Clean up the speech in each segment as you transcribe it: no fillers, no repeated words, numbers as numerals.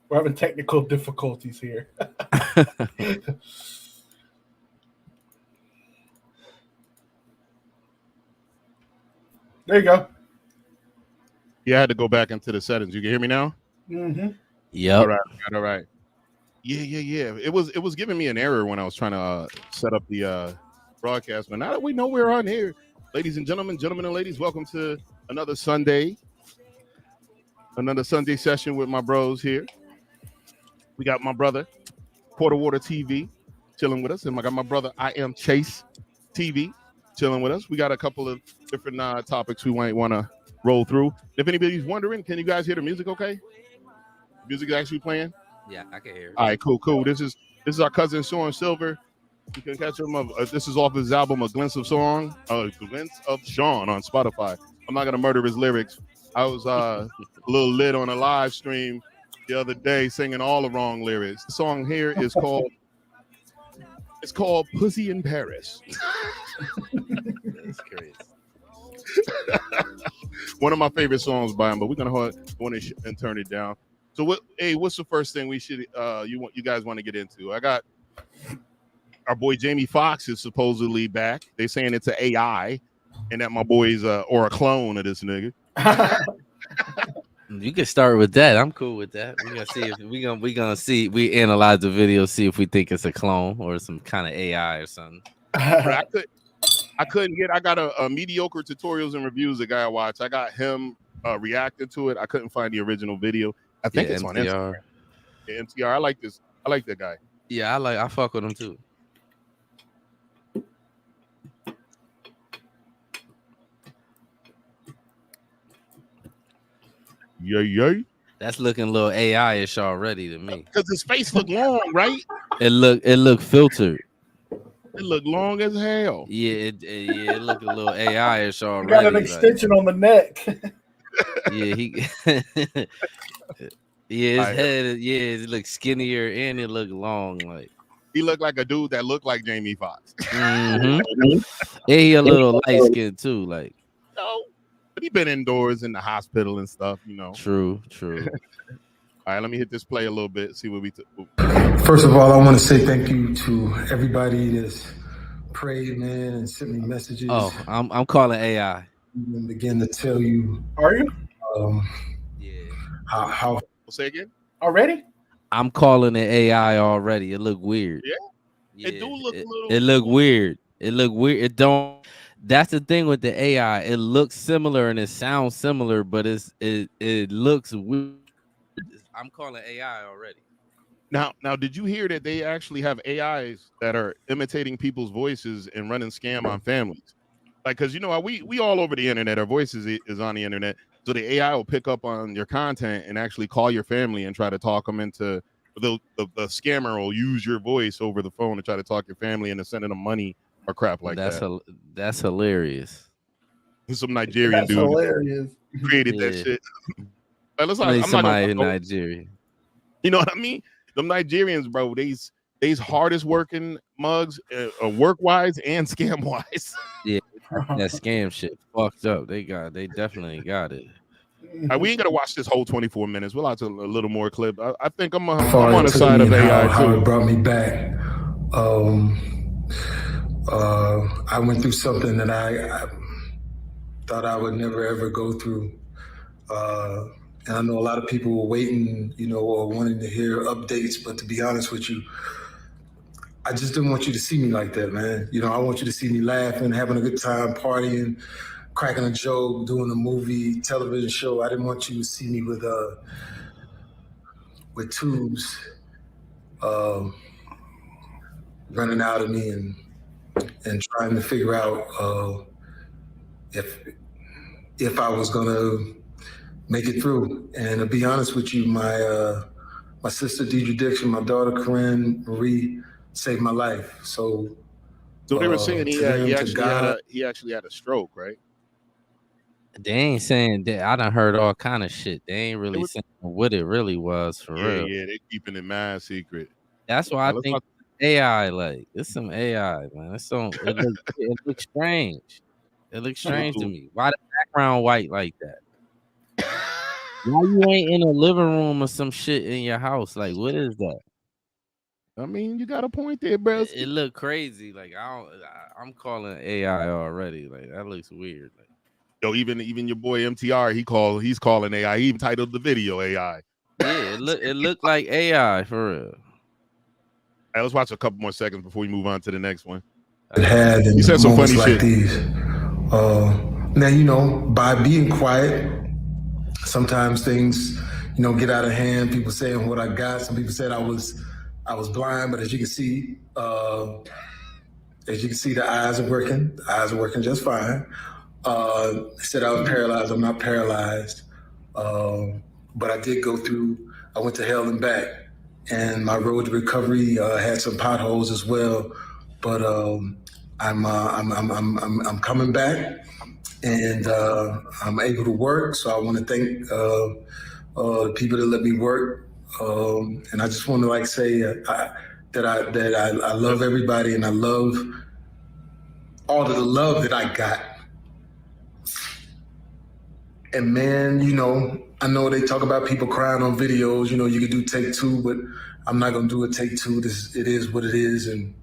We're having technical difficulties here. There you go. Yeah, I had to go back into the settings. You can hear me now? Mm-hmm. All Yep. right, all right. Yeah. It was giving me an error when I was trying to set up the broadcast. But now that we know we're on here, ladies and gentlemen and ladies, welcome to another Sunday session with my bros here. We got my brother, Quarter Water TV, chilling with us. And I got my brother, I Am Chase TV, chilling with us. We got a couple of different topics we might want to roll through. If anybody's wondering, can you guys hear the music okay? Music is actually playing? Yeah, I can hear it. All right, cool. This is our cousin Sean Silver. You can catch him. This is off his album, A Glimpse of Sean on Spotify. I'm not gonna murder his lyrics. I was a little lit on a live stream the other day, singing all the wrong lyrics. The song here is called "Pussy in Paris." That's crazy. One of my favorite songs by him, but we're gonna go and turn it down. So what's the first thing we should you guys want to get into? I got our boy Jamie Foxx is supposedly back. They saying it's an AI, and that my boy's or a clone of this nigga. You can start with that. I'm cool with that. We're gonna see if we gonna see. We analyze the video, see if we think it's a clone or some kind of AI or something. I couldn't get. I got a mediocre tutorials and reviews. The guy I watched. I got him reacting to it. I couldn't find the original video. I think it's MTR. on Instagram. Yeah, MTR. I like this. I like that guy. Yeah, I fuck with him too. Yeah. That's looking a little AI-ish already to me. Because his face look long, right? It look filtered. It look long as hell. Yeah, it look a little AI-ish already. Got an extension on the neck. Yeah, his head. Yeah, it looks skinnier and it look long. Like he looked like a dude that looked like Jamie Foxx. Mm-hmm. And he a little light skinned too. Like no, but he been indoors in the hospital and stuff. You know. True. All right, let me hit this play a little bit. See what we. First of all, I want to say thank you to everybody that's prayed, man, and sent me messages. Oh, I'm calling AI. And begin to tell you. Are you? Yeah. How? Say again. Already? I'm calling it AI already. It look weird. Yeah. It do look a little. It look weird. It don't. That's the thing with the AI. It looks similar and it sounds similar, but it looks weird. I'm calling AI already. Now, did you hear that they actually have AIs that are imitating people's voices and running scam on families? Like, because you know we all over the internet. Our voices is on the internet, so the AI will pick up on your content and actually call your family and try to talk them into the scammer will use your voice over the phone to try to talk your family into sending them money or crap like that. That's hilarious. Some Nigerian dude hilarious. Created that shit. Like, somebody in Nigeria. You know what I mean? Them Nigerians, bro, these hardest working mugs, work wise and scam wise. Yeah, that scam shit fucked up. They definitely got it. We ain't gonna watch this whole 24 minutes. We'll watch a little more clip. I think I'm on the side of AI how too. It brought me back. I went through something that I thought I would never ever go through. And I know a lot of people were waiting, or wanting to hear updates. But to be honest with you, I just didn't want you to see me like that, man. I want you to see me laughing, having a good time, partying, cracking a joke, doing a movie, television show. I didn't want you to see me with tubes running out of me and trying to figure out if I was gonna make it through. And to be honest with you, my sister Deidre Dixon, my daughter Corinne Marie saved my life. So they were saying he actually had a stroke, right? They ain't saying that. I done heard all kind of shit. They ain't really saying what it really was for real. Yeah, they keeping it mad secret. That's why I think AI, like, it's some AI, man. It looks strange. It looks strange to me. Why the background white like that? Why you ain't in a living room or some shit in your house? Like, what is that? I mean, you got a point there, bro. It look crazy. Like I'm calling AI already. Like that looks weird. Like, Yo, even your boy MTR, he's calling AI. He even titled the video AI. yeah, it looked like AI for real. Hey, let's watch a couple more seconds before we move on to the next one. It had in You said some moments funny like shit. these. Now, by being quiet, sometimes things, get out of hand. People saying what I got. Some people said I was blind, but as you can see, the eyes are working. The eyes are working just fine. They said I was paralyzed. I'm not paralyzed, but I did go through. I went to hell and back, and my road to recovery had some potholes as well. But I'm coming back, and I'm able to work. So I want to thank the people that let me work, and I just want to say that I love everybody, and I love all of the love that I got. And man, I know they talk about people crying on videos. You can do take two, but I'm not gonna do a take two. It is what it is, and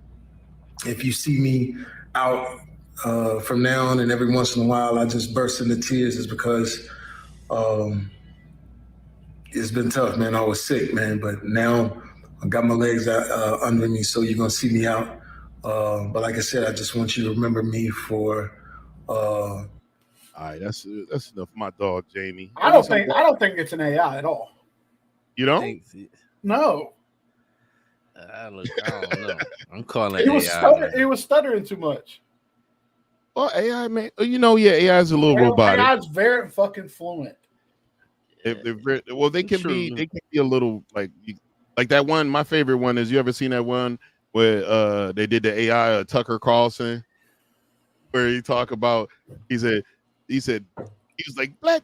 if you see me out from now on and every once in a while I just burst into tears, is because it's been tough, man. I was sick, man, but now I got my legs out, under me, so you're gonna see me out. But like I said, I just want you to remember me for. All right, that's enough for my dog, Jamie. I don't think it's an AI at all. You don't? No. I don't know. I'm calling It was AI. It was stuttering too much. Well, AI, man, AI is a little robotic. AI is very fucking fluent. They can be a little like that one. My favorite one is, you ever seen that one where they did the AI Tucker Carlson, where he talk about, he was like, black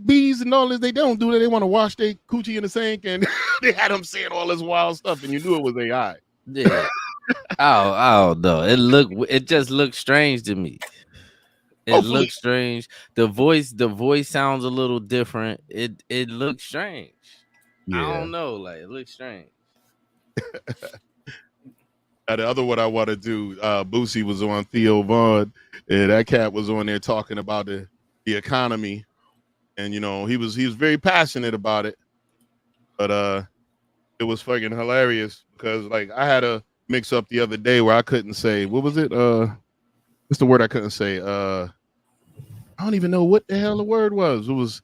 bees and all this, they don't do that. They want to wash their coochie in the sink, and they had him saying all this wild stuff, and you knew it was AI. Yeah. Oh no. It just looked strange to me. It looks strange. The voice sounds a little different. It looks strange. Yeah. I don't know. Like, it looks strange. The other one I want to do, Boosie was on Theo Vaughn, and that cat was on there talking about the economy, and he was very passionate about it, but it was fucking hilarious because I had a mix up the other day where I couldn't say, what was it? What's the word I couldn't say? I don't even know what the hell the word was. It was.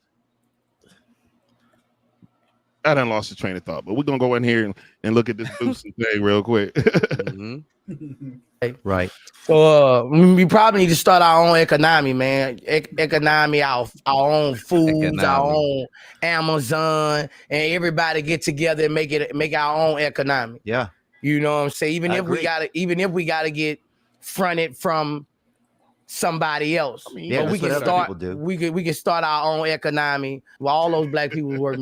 I done lost the train of thought, but we're gonna go in here and look at this Boosie thing real quick. Mm-hmm. Right. So we probably need to start our own economy, man. Economy, our own foods, our own Amazon, and everybody get together and make our own economy. Yeah. You know what I'm saying? Even if we gotta get fronted from somebody else. I mean, but we can start. We can start our own economy while all those black people work.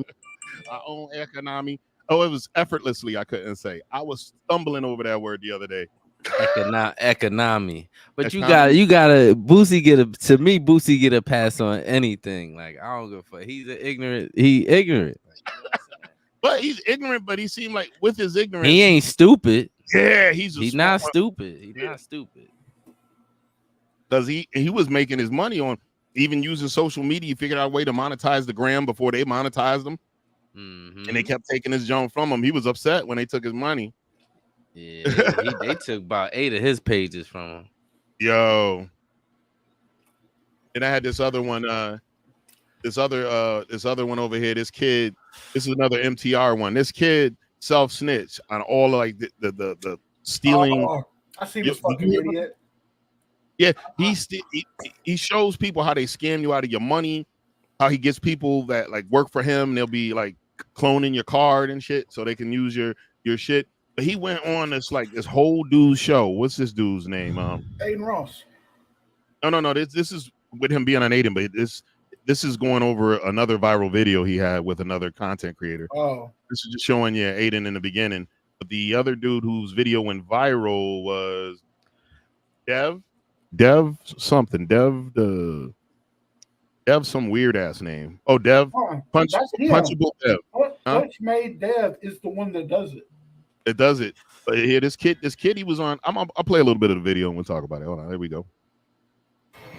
Our own economy. Oh, it was effortlessly. I couldn't say. I was stumbling over that word the other day. Economy. But you gotta Boosie get a pass on anything. Like, I don't give a fuck. He ignorant. But he's ignorant, but he seemed like with his ignorance. He ain't stupid. Yeah, he's not stupid. He's not stupid. Because he was making his money on even using social media. He figured out a way to monetize the gram before they monetized them. Mm-hmm. And they kept taking his junk from him. He was upset when they took his money. Yeah, they took about 8 of his pages from him. Yo. And I had this other one, this other one over here. This kid, this is another MTR one. This kid self-snitch on all like the stealing. Oh, I see this fucking idiot. Yeah, he shows people how they scam you out of your money, how he gets people that like work for him. They'll be like cloning your card and shit so they can use your shit. But he went on this whole dude's show. What's this dude's name? Aiden Ross. No. This is with him being on Aiden, but this is going over another viral video he had with another content creator. Oh, this is just showing Aiden in the beginning. But the other dude whose video went viral was Dev something. Dev Dev, some weird ass name. Oh, Dev, punchable Dev. Punch made Dev is the one that does it. It does it. But here, this kid, he was on. I'll play a little bit of the video and we'll talk about it. Hold on, there we go.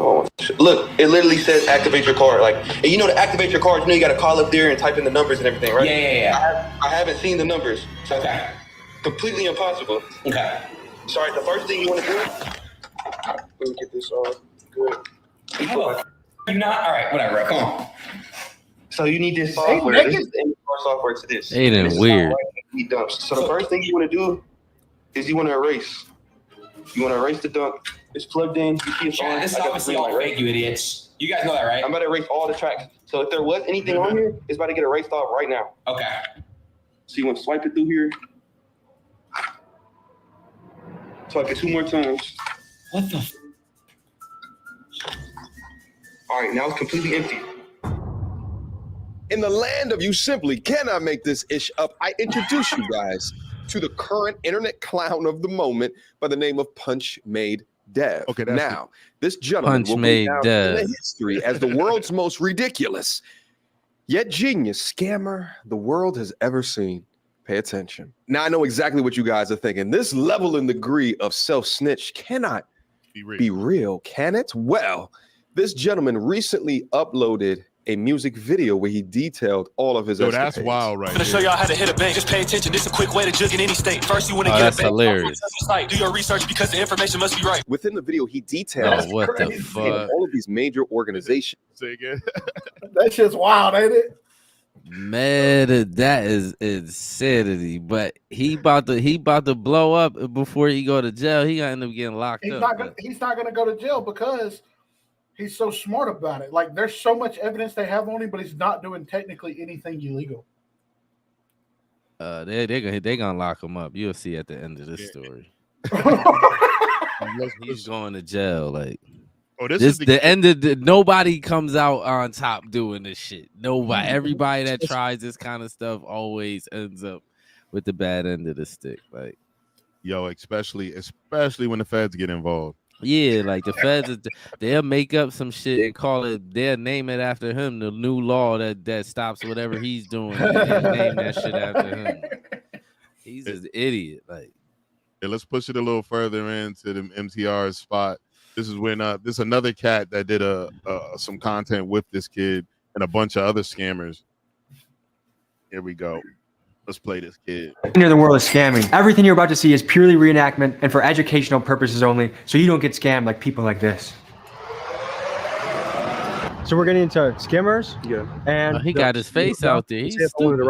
Oh, look, it literally says activate your card. Like, and you know, to activate your card, you know, you got to call up there and type in the numbers and everything, right? Yeah. I haven't seen the numbers. So okay. Completely impossible. Okay. Sorry, the first thing you want to do. Let me get this all good. Hello. You not? All right, whatever. Come on. So you need this software. This is the MTR software to this. Aiden, weird. So the first thing you want to do is you want to erase. You want to erase the dunk. It's plugged in. You see it's on. This is obviously all fake, you idiots. You guys know that, right? I'm about to erase all the tracks. So if there was anything on here, it's about to get erased off right now. Okay. So you want to swipe it through here. Swipe it 2 more times. What the? All right, now it's completely empty. In the land of you simply cannot make this ish up, I introduce you guys to the current internet clown of the moment by the name of Punch Made Dev. Okay, now, this gentleman will go down in the history as the world's most ridiculous yet genius scammer the world has ever seen. Pay attention. Now, I know exactly what you guys are thinking. This level and degree of self-snitch cannot be real, can it? Well, this gentleman recently uploaded a music video where he detailed all of his escapades. That's wild, right? I'm gonna show y'all how to hit a bank. Just pay attention. This is a quick way to jug in any state. First, you want to get that's a bank. hilarious. Do your research because the information must be right. Within the video, he details what the fuck? all of these major organizations. Say again. That shit's wild, ain't it? Man, that is insanity. But he about to blow up before he go to jail. He gonna end up getting locked up. He's not gonna go to jail because he's so smart about it. Like, there's so much evidence they have on him, but he's not doing technically anything illegal. They're gonna lock him up. You'll see at the end of this story. He's going to jail. Like, this is is the end of the. Nobody comes out on top doing this shit. Nobody. Everybody that tries this kind of stuff always ends up with the bad end of the stick. Like, yo, especially when the feds get involved. Yeah, like the feds, they'll make up some shit and call it. They'll name it after him. The new law that stops whatever he's doing. And name that shit after him. He's an idiot. Like, yeah, let's push it a little further into the MTR's spot. This is when this is another cat that did some content with this kid and a bunch of other scammers. Here we go. Let's play this kid. Near the world of scamming. Everything you're about to see is purely reenactment and for educational purposes only, so you don't get scammed like people like this. So we're getting into skimmers. Yeah. And he got his face out there. He's stupid.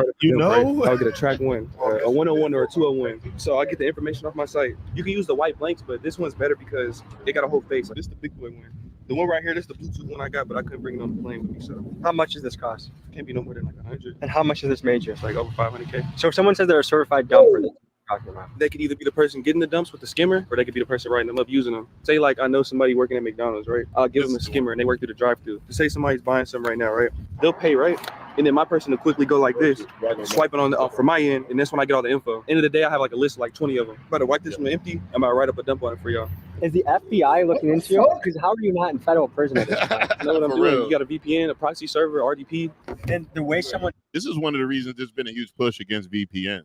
I'll get a track win, a 101 or a 201. So I get the information off my site. You can use the white blanks, but this one's better because it got a whole face. This is the big boy one. The one right here, this is the Bluetooth one I got, but I couldn't bring it on the plane with me. So how much does this cost? Can't be no more than like 100. And how much is this major? It's like over 500K. So if someone says they're a certified dumper, they could either be the person getting the dumps with the skimmer, or they could be the person writing them up using them. Say like I know somebody working at McDonald's, right? I'll give them a skimmer and they work through the drive-thru. To say somebody's buying something right now, right? They'll pay, right? And then my person will quickly go like this, swipe it on the from my end, and that's when I get all the info. End of the day, I have like a list of like 20 of them. I'm about to wipe this one empty. I'm about to write up a dump on it for y'all. Is the FBI looking into you? Because how are you not in federal prison at this point? You know what I'm doing? You got a VPN, a proxy server, RDP. And the way someone... This is one of the reasons there's been a huge push against VPNs.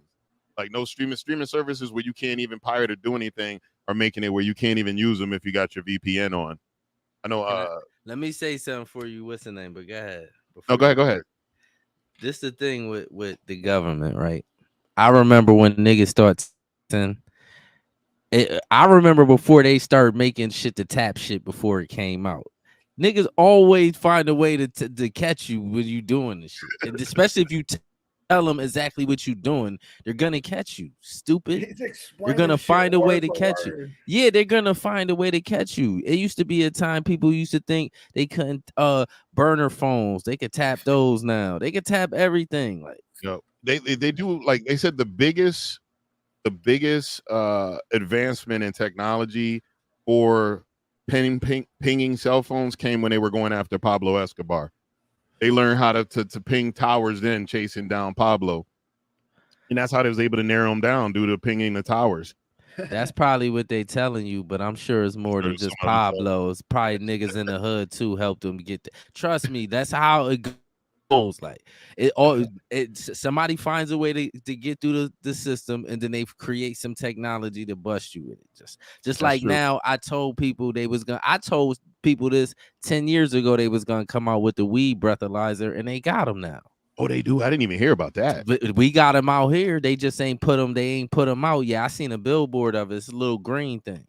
Like, no streaming services where you can't even pirate or do anything are making it where you can't even use them if you got your VPN on. I know. Let me say something for you. What's the name? But go ahead. No, go ahead. This the thing with the government, right? I remember when niggas start I remember before they started making shit to tap shit before it came out. Niggas always find a way to catch you when you doing this shit. And especially if you tell them exactly what you're doing, they're gonna catch you. Stupid. They're gonna find a way to catch you. Yeah, they're gonna find a way to catch you. It used to be a time people used to think they couldn't burner phones. They could tap those now. They could tap everything. Like, they do. Like they said, the biggest advancement in technology for pinging cell phones came when they were going after Pablo Escobar. They learned how to ping towers then chasing down Pablo. And that's how they was able to narrow him down due to pinging the towers. That's probably what they telling you, but I'm sure it's more than just Pablo. It's probably niggas in the hood too helped them get there. Trust me, that's how it goes. Like it all somebody finds a way to get through the system, and then they create some technology to bust you with it. Just that's like true. Now I told people I told people this 10 years ago they was gonna come out with the weed breathalyzer, and they got them now. Oh, they do. I didn't even hear about that. But we got them out here. They just ain't put them. They ain't put them out. Yeah, I seen a billboard of it. It's a little green thing.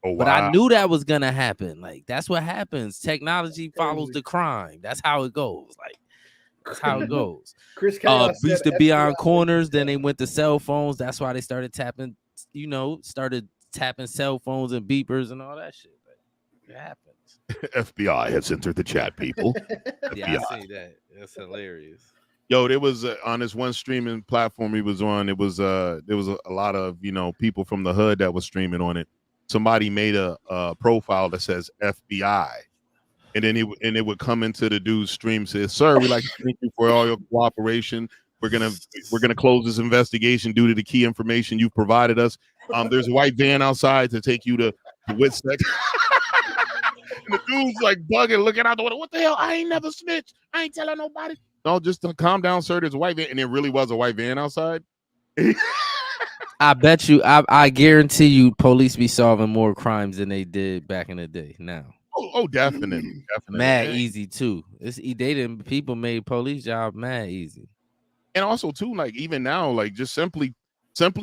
Oh, wow. But I knew that was gonna happen. Like that's what happens. Technology follows the crime. That's how it goes. Like that's how it goes. Chris used to be on corners. Then they went to cell phones. That's why they started tapping. Started tapping cell phones and beepers and all that shit. Like, it happens. FBI has entered the chat, people. Yeah, I see that. That's hilarious. Yo, there was on this one streaming platform he was on. It was there was a lot of people from the hood that was streaming on it. Somebody made a profile that says FBI, and then it would come into the dude's stream says, "Sir, we'd like to thank you for all your cooperation. We're gonna close this investigation due to the key information you've provided us. There's a white van outside to take you to Whitsex." And the dude's like bugging, looking out the window. What the hell? I ain't never snitched. I ain't telling nobody. No, just calm down, sir. There's a white van, and there really was a white van outside. I bet you, I guarantee you, police be solving more crimes than they did back in the day. Now, definitely. Mad easy too. People made police job mad easy, and also too, like even now, like just simply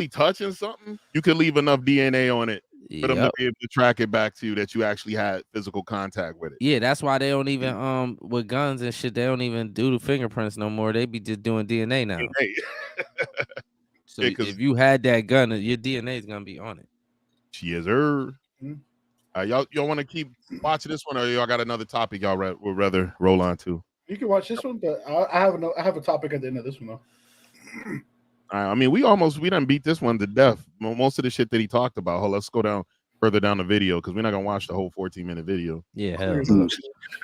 touching something, you can leave enough DNA on it for them to be able to track it back to you that you actually had physical contact with it. Yeah, that's why they don't even with guns and shit. They don't even do the fingerprints no more. They be just doing DNA now. So if you had that gun, your DNA is gonna be on it. Yes, sir. Y'all want to keep watching this one, or y'all got another topic y'all would rather roll on to? You can watch this one, but I have a topic at the end of this one though. I mean, we done beat this one to death. Most of the shit that he talked about. Let's go further down the video because we're not gonna watch the whole 14-minute video. Yeah, hell.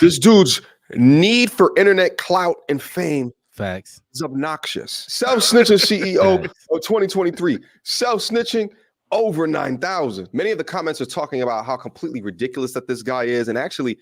This dude's need for internet clout and fame. Facts. Is obnoxious. Self-snitching CEO of 2023. Self-snitching over 9,000. Many of the comments are talking about how completely ridiculous that this guy is, and actually,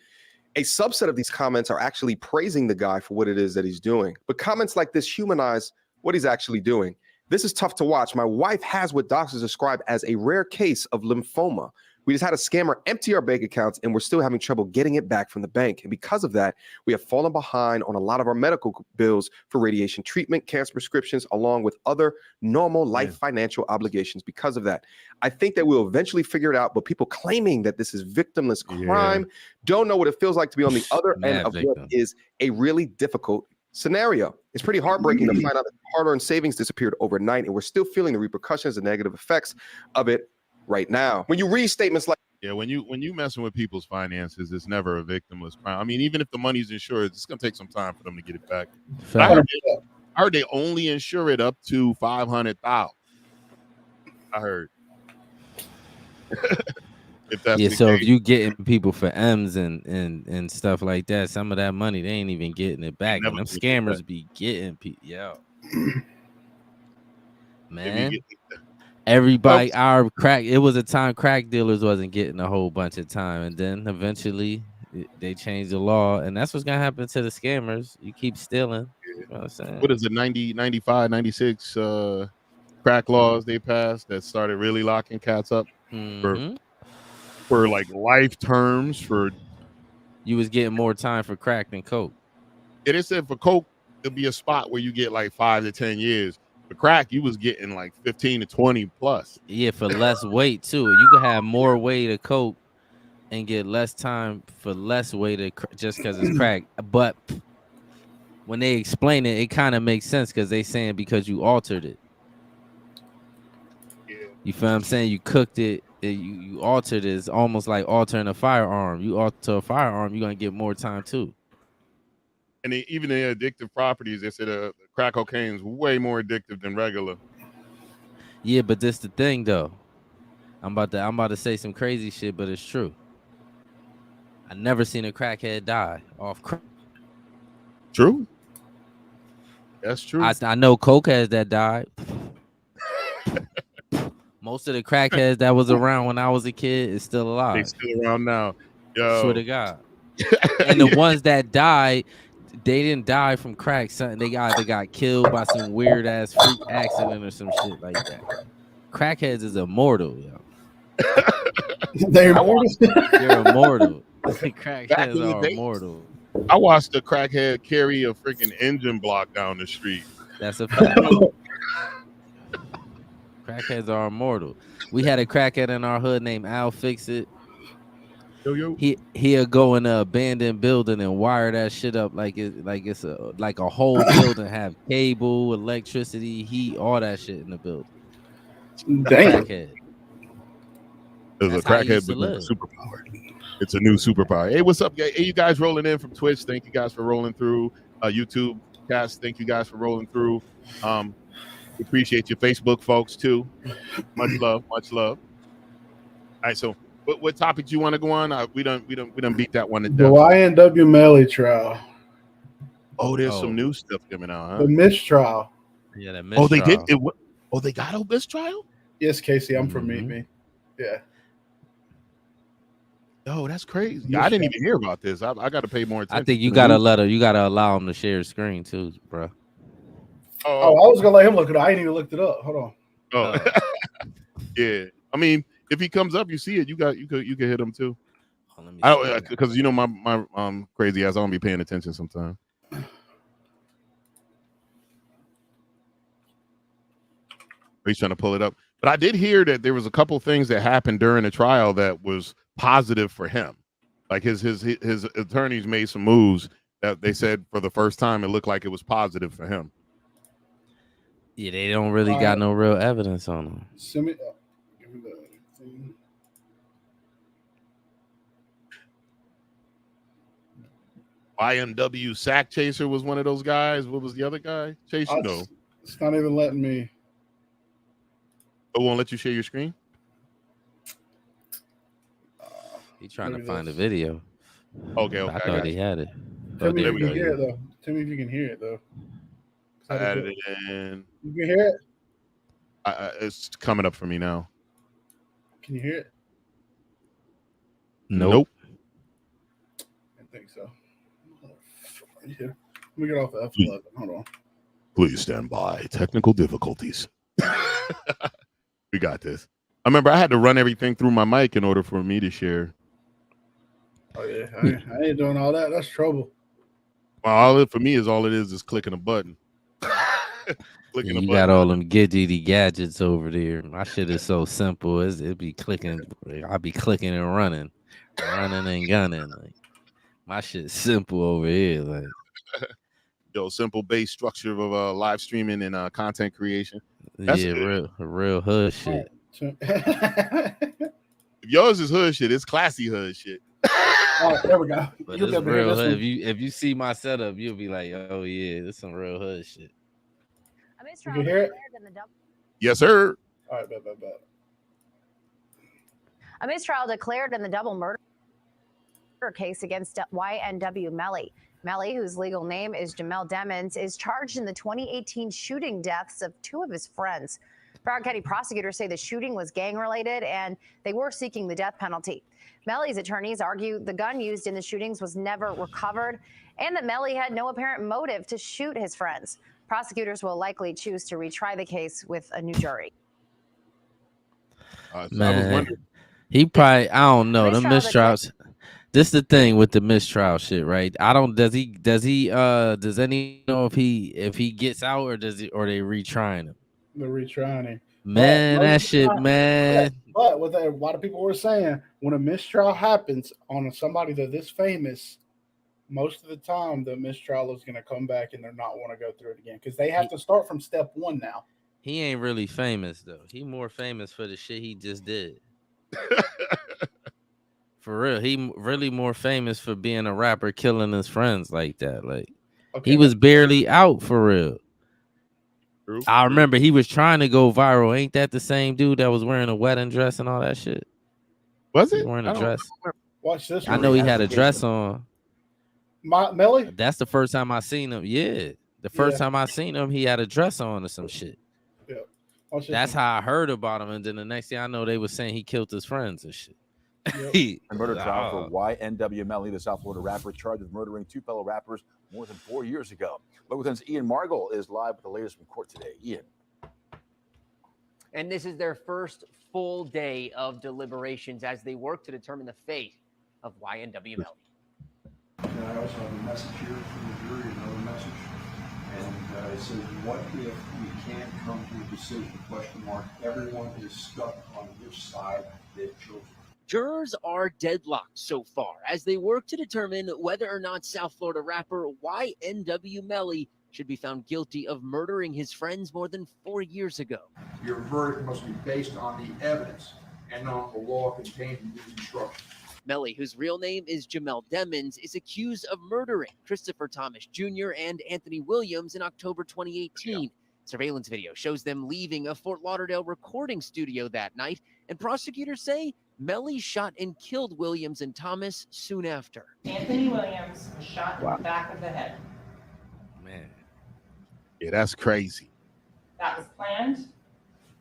a subset of these comments are actually praising the guy for what it is that he's doing. But comments like this humanize what he's actually doing. This is tough to watch. My wife has what doctors describe as a rare case of lymphoma. We just had a scammer empty our bank accounts, and we're still having trouble getting it back from the bank. And because of that, we have fallen behind on a lot of our medical bills for radiation treatment, cancer prescriptions, along with other normal life financial obligations because of that. I think that we'll eventually figure it out, but people claiming that this is victimless crime don't know what it feels like to be on the other end of what is a really difficult scenario. It's pretty heartbreaking to find out that hard-earned savings disappeared overnight, and we're still feeling the repercussions and negative effects of it right now. When you read statements like when you messing with people's finances, it's never a victimless crime. I mean, even if the money's insured, it's gonna take some time for them to get it back. I heard they only insure it up to $500,000. I heard. If that's the so case. if you getting people for M's and stuff like that, some of that money they ain't even getting it back. And them scammers be getting people. Man. Everybody, our crack. It was a time crack dealers wasn't getting a whole bunch of time, and then eventually they changed the law, and that's what's gonna happen to the scammers. You keep stealing. You know what I'm saying? What is it? 90, 95, 96 crack laws they passed that started really locking cats up for like life terms. For you was getting more time for crack than coke. Yeah, they said for coke it'll be a spot where you get like 5 to 10 years. For crack, you was getting like 15 to 20 plus. Yeah, for less weight too. You could have more weight of coke and get less time for less weight of just because it's crack. But when they explain it, it kind of makes sense because they saying because you altered it. Yeah. You feel what I'm saying? You cooked it. You altered it. It's almost like altering a firearm. You alter a firearm, you're gonna get more time too. And even the addictive properties, they said crack cocaine is way more addictive than regular. Yeah, but this the thing though. I'm about to say some crazy shit, but it's true. I never seen a crackhead die off crack. True. That's true. I know coke has that died. Most of the crackheads that was around when I was a kid is still alive. They still around now. Yo. Swear to God. And the ones that died, they didn't die from crack. Something they got killed by some weird ass freak accident or some shit like that. Crackheads is immortal, yo. They're immortal. They're immortal. Crackheads are immortal. I watched a crackhead carry a freaking engine block down the street. That's a fact. Crackheads are immortal. We had a crackhead in our hood named Al Fix It. Yo. He'll go in an abandoned building and wire that shit up like it's a whole building, have cable, electricity, heat, all that shit in the building. Damn. Crackhead. There's a crackhead become a superpower. It's a new superpower. Hey, what's up, guys? Hey, you guys rolling in from Twitch. Thank you guys for rolling through. YouTube cast. Thank you guys for rolling through. Appreciate your Facebook folks too. Much love. All right, so what topic you want to go on? We don't beat that one to death. The YNW Melly trial. Oh, there's some new stuff coming out, huh? The mistrial. Yeah, that mistrial. Oh, they did it. Oh, they got a mistrial? Yes, Casey. I'm from Meet Me. Yeah. Oh, that's crazy. I didn't even hear about this. I got to pay more attention. I think you gotta allow him to share his screen too, bro. Oh, I was gonna let him look it up. I ain't even looked it up. Hold on. Oh, yeah. I mean, if he comes up, you see it. You could hit him too. Because you know my crazy ass. I don't be paying attention sometimes. He's trying to pull it up, but I did hear that there was a couple things that happened during the trial that was positive for him. Like his attorneys made some moves that they said for the first time it looked like it was positive for him. Yeah, they don't really got no real evidence on him. Send me, give me the thing. IMW Sack Chaser was one of those guys. What was the other guy? Chaser? No. It's not even letting me. It won't let you share your screen? He's trying to find a video. Okay. I thought he had it. Tell me if you can hear it, though. Tell me if you can hear it, though. I added it in. You can hear it? It's coming up for me now. Can you hear it? Nope. I think so. Let me get off the F11. Hold on. Please stand by. Technical difficulties. We got this. I remember I had to run everything through my mic in order for me to share. Oh, yeah. I ain't doing all that. That's trouble. Well, for me, all it is clicking a button. You got all them gidgety gadgets over there. My shit is so simple. It be clicking. I be clicking and running and gunning. Like, my shit's simple over here. Like, yo, simple base structure of live streaming and content creation. That's real hood shit. If yours is hood shit, it's classy hood shit. All right, there we go. But it's real hood. If you see my setup, you'll be like, oh yeah, this some real hood shit. You can hear it? Yes, sir. All right, bet. A mistrial declared in the double murder case against YNW Melly. Melly, whose legal name is Jamel Demons, is charged in the 2018 shooting deaths of two of his friends. Broward County prosecutors say the shooting was gang-related and they were seeking the death penalty. Melly's attorneys argue the gun used in the shootings was never recovered and that Melly had no apparent motive to shoot his friends. Prosecutors will likely choose to retry the case with a new jury. Man, he probably, I don't know, the mistrials. This is the thing with the mistrial shit, right? Does any know if he gets out or they retrying him? They're retrying him. Man, that shit, man. But what a lot of people were saying, when a mistrial happens on somebody that's this famous, most of the time the mistrial is going to come back and they're not want to go through it again because they have to start from step one now. He ain't really famous though. He more famous for the shit he just did. For real, he really more famous for being a rapper killing his friends like that. Like he was barely out for real. True. I remember he was trying to go viral. Ain't that the same dude that was wearing a wedding dress and all that shit? Was it? Wearing a dress. Watch this. I know he had a dress on. Melly? That's the first time I seen him. Yeah. The first time I seen him, he had a dress on or some shit. Yeah. That's how I heard about him. And then the next thing I know, they were saying he killed his friends and shit. A murder trial for YNW Melly, the South Florida rapper charged with murdering 2 fellow rappers more than 4 years ago. Local 10's Ian Margol is live with the latest from court today. Ian. And this is their first full day of deliberations as they work to determine the fate of YNW Melly. I also have a message here from the jury, another message. And it says, what if we can't come to a decision, question mark. Everyone is stuck on which side they've chosen. Jurors are deadlocked so far as they work to determine whether or not South Florida rapper YNW Melly should be found guilty of murdering his friends more than 4 years ago. Your verdict must be based on the evidence and on the law contained in these instructions. Melly, whose real name is Jamel Demons, is accused of murdering Christopher Thomas Jr. and Anthony Williams in October 2018. Surveillance video shows them leaving a Fort Lauderdale recording studio that night, and prosecutors say Melly shot and killed Williams and Thomas soon after. Anthony Williams was shot in the back of the head. Man. Yeah, that's crazy. That was planned.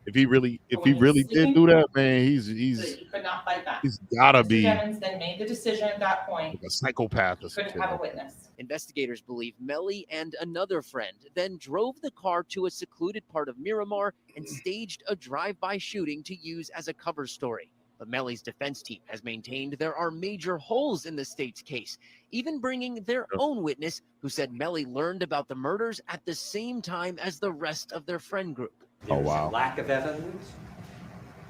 If he really did do that, man, he's He could not fight back. he's gotta Mr. be Demons then made the decision at that point. like a psychopath or He couldn't something. have a witness. Investigators believe Melly and another friend then drove the car to a secluded part of Miramar and staged a drive-by shooting to use as a cover story. But Melly's defense team has maintained there are major holes in the state's case, even bringing their own witness who said Melly learned about the murders at the same time as the rest of their friend group. There's a lack of evidence.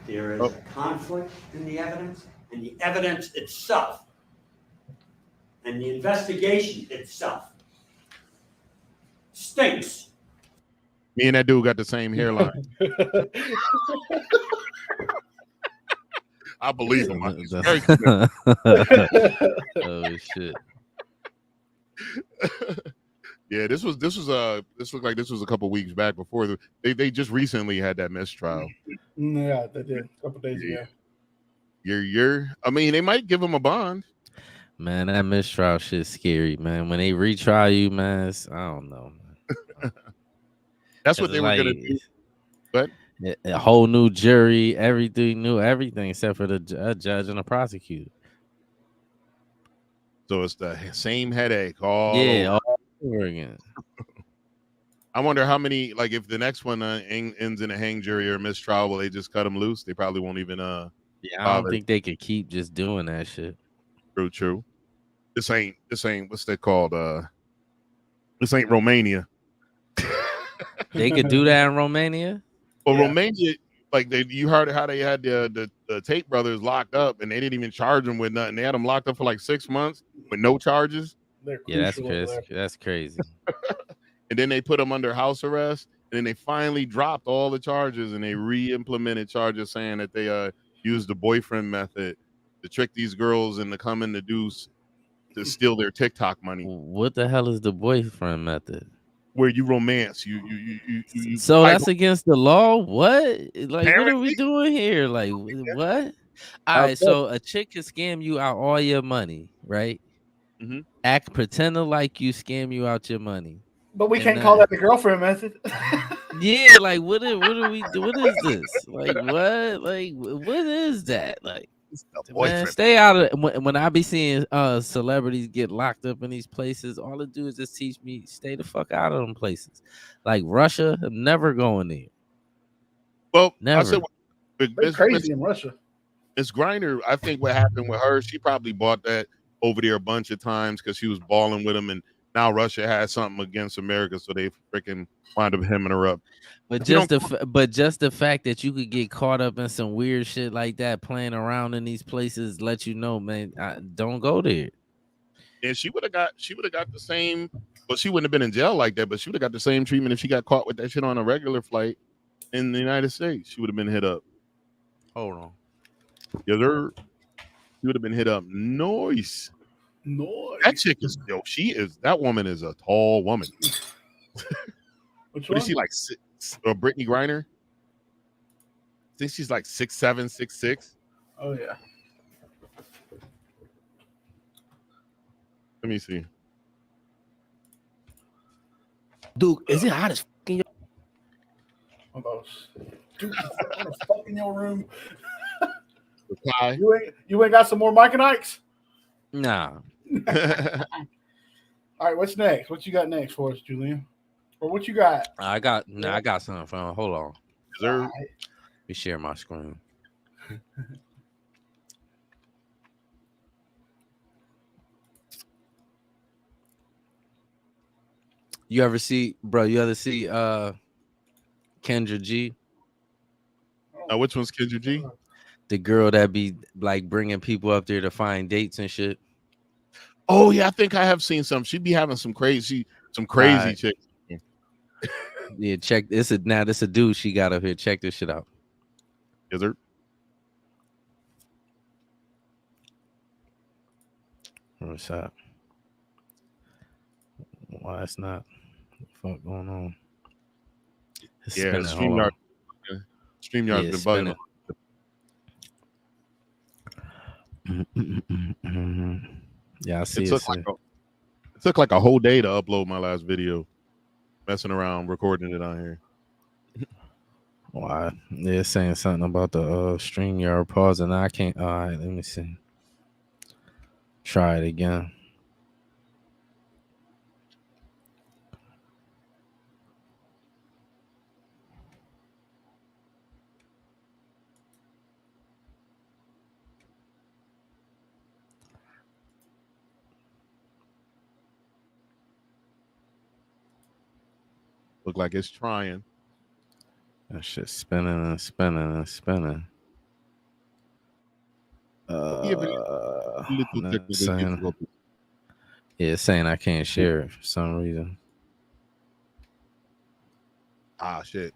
There is a conflict in the evidence, and the evidence itself, and the investigation itself stinks. Me and that dude got the same hairline. I believe him. Oh shit. Yeah, this looked like this was a couple weeks back before they just recently had that mistrial. Yeah, they did a couple days ago. I mean, they might give him a bond. Man, that mistrial shit's scary, man. When they retry you, man, I don't know. That's what they were gonna do. But a whole new jury, everything except for the judge and the prosecutor. So it's the same headache all over again. I wonder how many, like, if the next one ends in a hang jury or mistrial, will they just cut them loose? They probably won't even. I don't think they could keep just doing that shit. True. This ain't what's that called? This ain't Romania. They could do that in Romania. Well, Romania, like you heard how they had the Tate brothers locked up, and they didn't even charge them with nothing. They had them locked up for like 6 months with no charges. Yeah, that's crazy. That's crazy. And then they put them under house arrest, and then they finally dropped all the charges, and they re-implemented charges saying that they used the boyfriend method to trick these girls into coming to steal their TikTok money. What the hell is the boyfriend method? Where you romance, you so that's against the law. What? Like, apparently. What are we doing here? Like, what? All right, so a chick can scam you out all your money, right? Mm-hmm. Pretend like you scam you out your money, but we can't call that the girlfriend method. Yeah, like what are we do? What is this? Like what? Like what is that? Like, man, stay out of when I be seeing celebrities get locked up in these places. All it do is just teach me stay the fuck out of them places. Like Russia, I'm never going there. Well, never. It's crazy in Russia. It's Grindr. I think what happened with her, she probably bought that over there a bunch of times because she was balling with him, and now Russia has something against America, so they freaking wind up hemming her up. But just the fact that you could get caught up in some weird shit like that, playing around in these places, let you know, man, don't go there. And she would have got the same. Well, she wouldn't have been in jail like that, but she would have got the same treatment if she got caught with that shit on a regular flight in the United States. She would have been hit up. Hold on. Yeah, she would have been hit up. Nice. That chick is that woman is a tall woman. Which what is she like? Brittany Griner? I think she's like 6'7", 6'6". Oh yeah. Let me see. Dude, is it hot as fucking? One of those. Dude, I want to fuck in your room. Reply. You ain't got some more Mike and Ikes? Nah. All right, what's next? What you got next for us, Julian? Or what you got? I got something from. Hold on. Let me share my screen. You ever see Kendra G? Which one's Kendra G? The girl that be like bringing people up there to find dates and shit. Oh yeah, I think I have seen some. She be having some crazy chicks. Yeah, check this. This a dude she got up here. Check this shit out. Is there? What's up? Why it's not? What the fuck going on? It's Yeah, spinning. StreamYard's been bugging. Yeah, I see it. It took like a whole day to upload my last video. Messing around, recording it on here. Why? They're saying something about the StreamYard pause, and I can't. All right, let me see. Try it again. Look like it's trying. That shit's spinning and spinning and spinning. It's saying I can't share it for some reason. Ah, shit.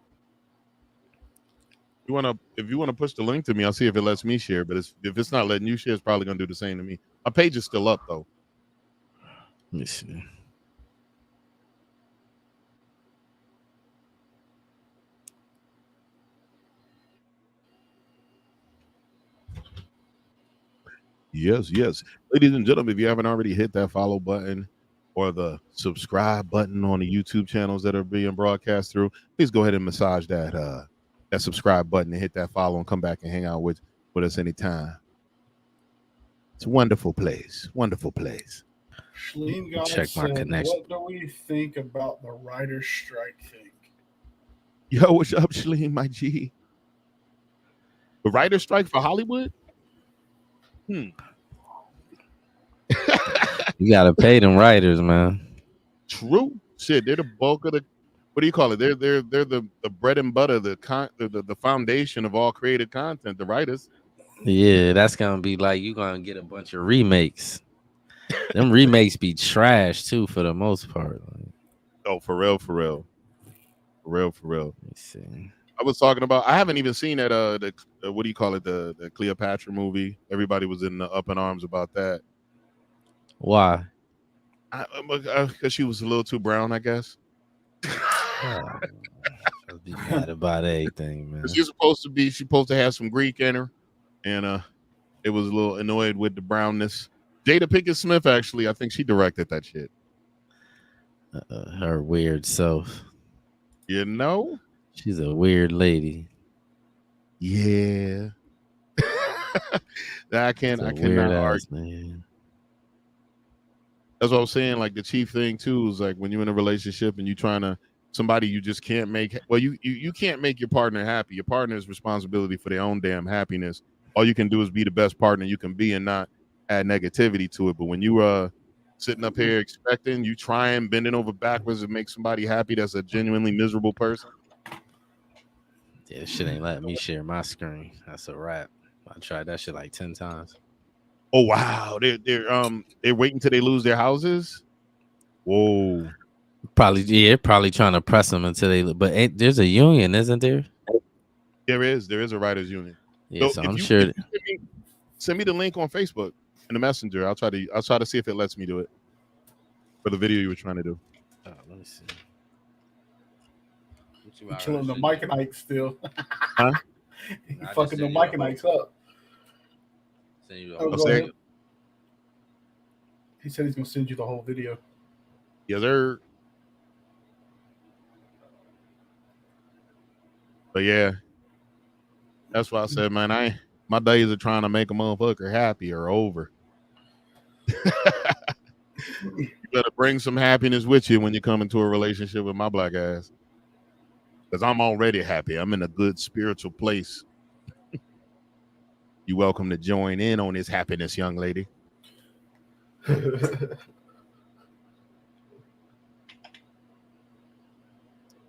If you wanna push the link to me, I'll see if it lets me share. But if it's not letting you share, it's probably gonna do the same to me. My page is still up though. Let me see. Yes. Ladies and gentlemen, if you haven't already hit that follow button or the subscribe button on the YouTube channels that are being broadcast through, please go ahead and massage that subscribe button and hit that follow and come back and hang out with us anytime. It's a wonderful place. Wonderful place. Check my connection. What do we think about the writer's strike thing? Yo, what's up, Shleen, my G? The writer's strike for Hollywood? You gotta pay them writers, man. True. Shit, they're the bulk of the. What do you call it? They're the bread and butter, the foundation of all created content. The writers. Yeah, that's gonna be like you gonna get a bunch of remakes. Them remakes be trash too, for the most part. Oh, for real. Let me see. I was talking about. I haven't even seen that. The what do you call it? The Cleopatra movie. Everybody was up in arms about that. Why? Because she was a little too brown, I guess. I'll be mad about anything, man. She's supposed to have some Greek in her, and it was a little annoyed with the brownness. Jada Pinkett Smith, actually, I think she directed that shit. Her weird self. You know? She's a weird lady. Yeah. I cannot argue. Man. That's what I was saying. Like the chief thing too is like when you're in a relationship and you're trying to somebody you just can't make. Well, you can't make your partner happy. Your partner's responsibility for their own damn happiness. All you can do is be the best partner you can be and not add negativity to it. But when you sitting up here expecting, you trying bending over backwards to make somebody happy that's a genuinely miserable person. Yeah, shit ain't letting me share my screen. That's a wrap. I tried that shit like 10 times. Oh wow, they're waiting till they lose their houses. Whoa, probably trying to press them until they. But there's a union, isn't there? There is a writers' union. Yeah, so I'm sure. Send me the link on Facebook in the messenger. I'll try to see if it lets me do it for the video you were trying to do. Oh, let me see. You're killing the Mike and Ike still. Huh? You fucking the Mike and Ike's up. Go ahead. He said he's gonna send you the whole video. Yes, sir. But yeah, that's why I said, man, my days of trying to make a motherfucker happy are over. You better bring some happiness with you when you come into a relationship with my black ass. Because I'm already happy. I'm in a good spiritual place. You're welcome to join in on this happiness, young lady.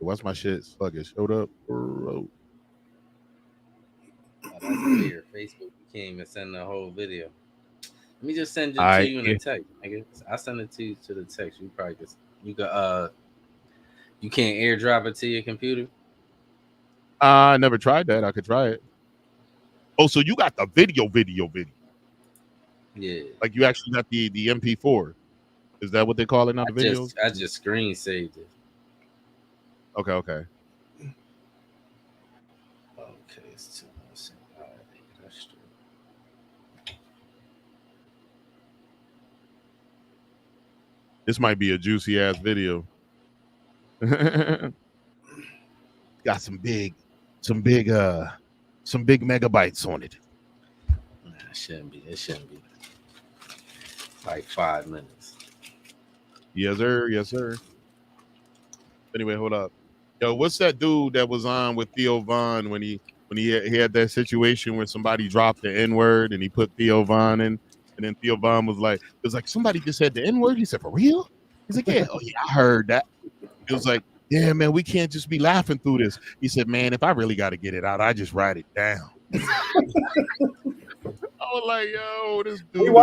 What's my shit? Fuck it. Showed up. Oh, that's weird. Facebook, you can't even send the whole video. Let me just send it to you in a text. I guess I send it to you to the text. You probably just you can't airdrop it to your computer. I never tried that. I could try it. Oh, so you got the video. Yeah. Like you actually got the MP4. Is that what they call it now? The videos? I just screen saved it. Okay. Okay, it's 2 months. All right, that's true. This might be a juicy ass video. Got some big megabytes on it. Nah, it shouldn't be. Like 5 minutes. Yes, sir. Anyway, hold up. Yo, what's that dude that was on with Theo Von when he had that situation where somebody dropped the N-word and he put Theo Von in, and then Theo Von was like, it was like somebody just said the N-word. He said, for real? He's like, yeah. Oh yeah, I heard that. It was like, yeah, man, we can't just be laughing through this. He said, man, if I really got to get it out, I just write it down. I was like, yo, this dude.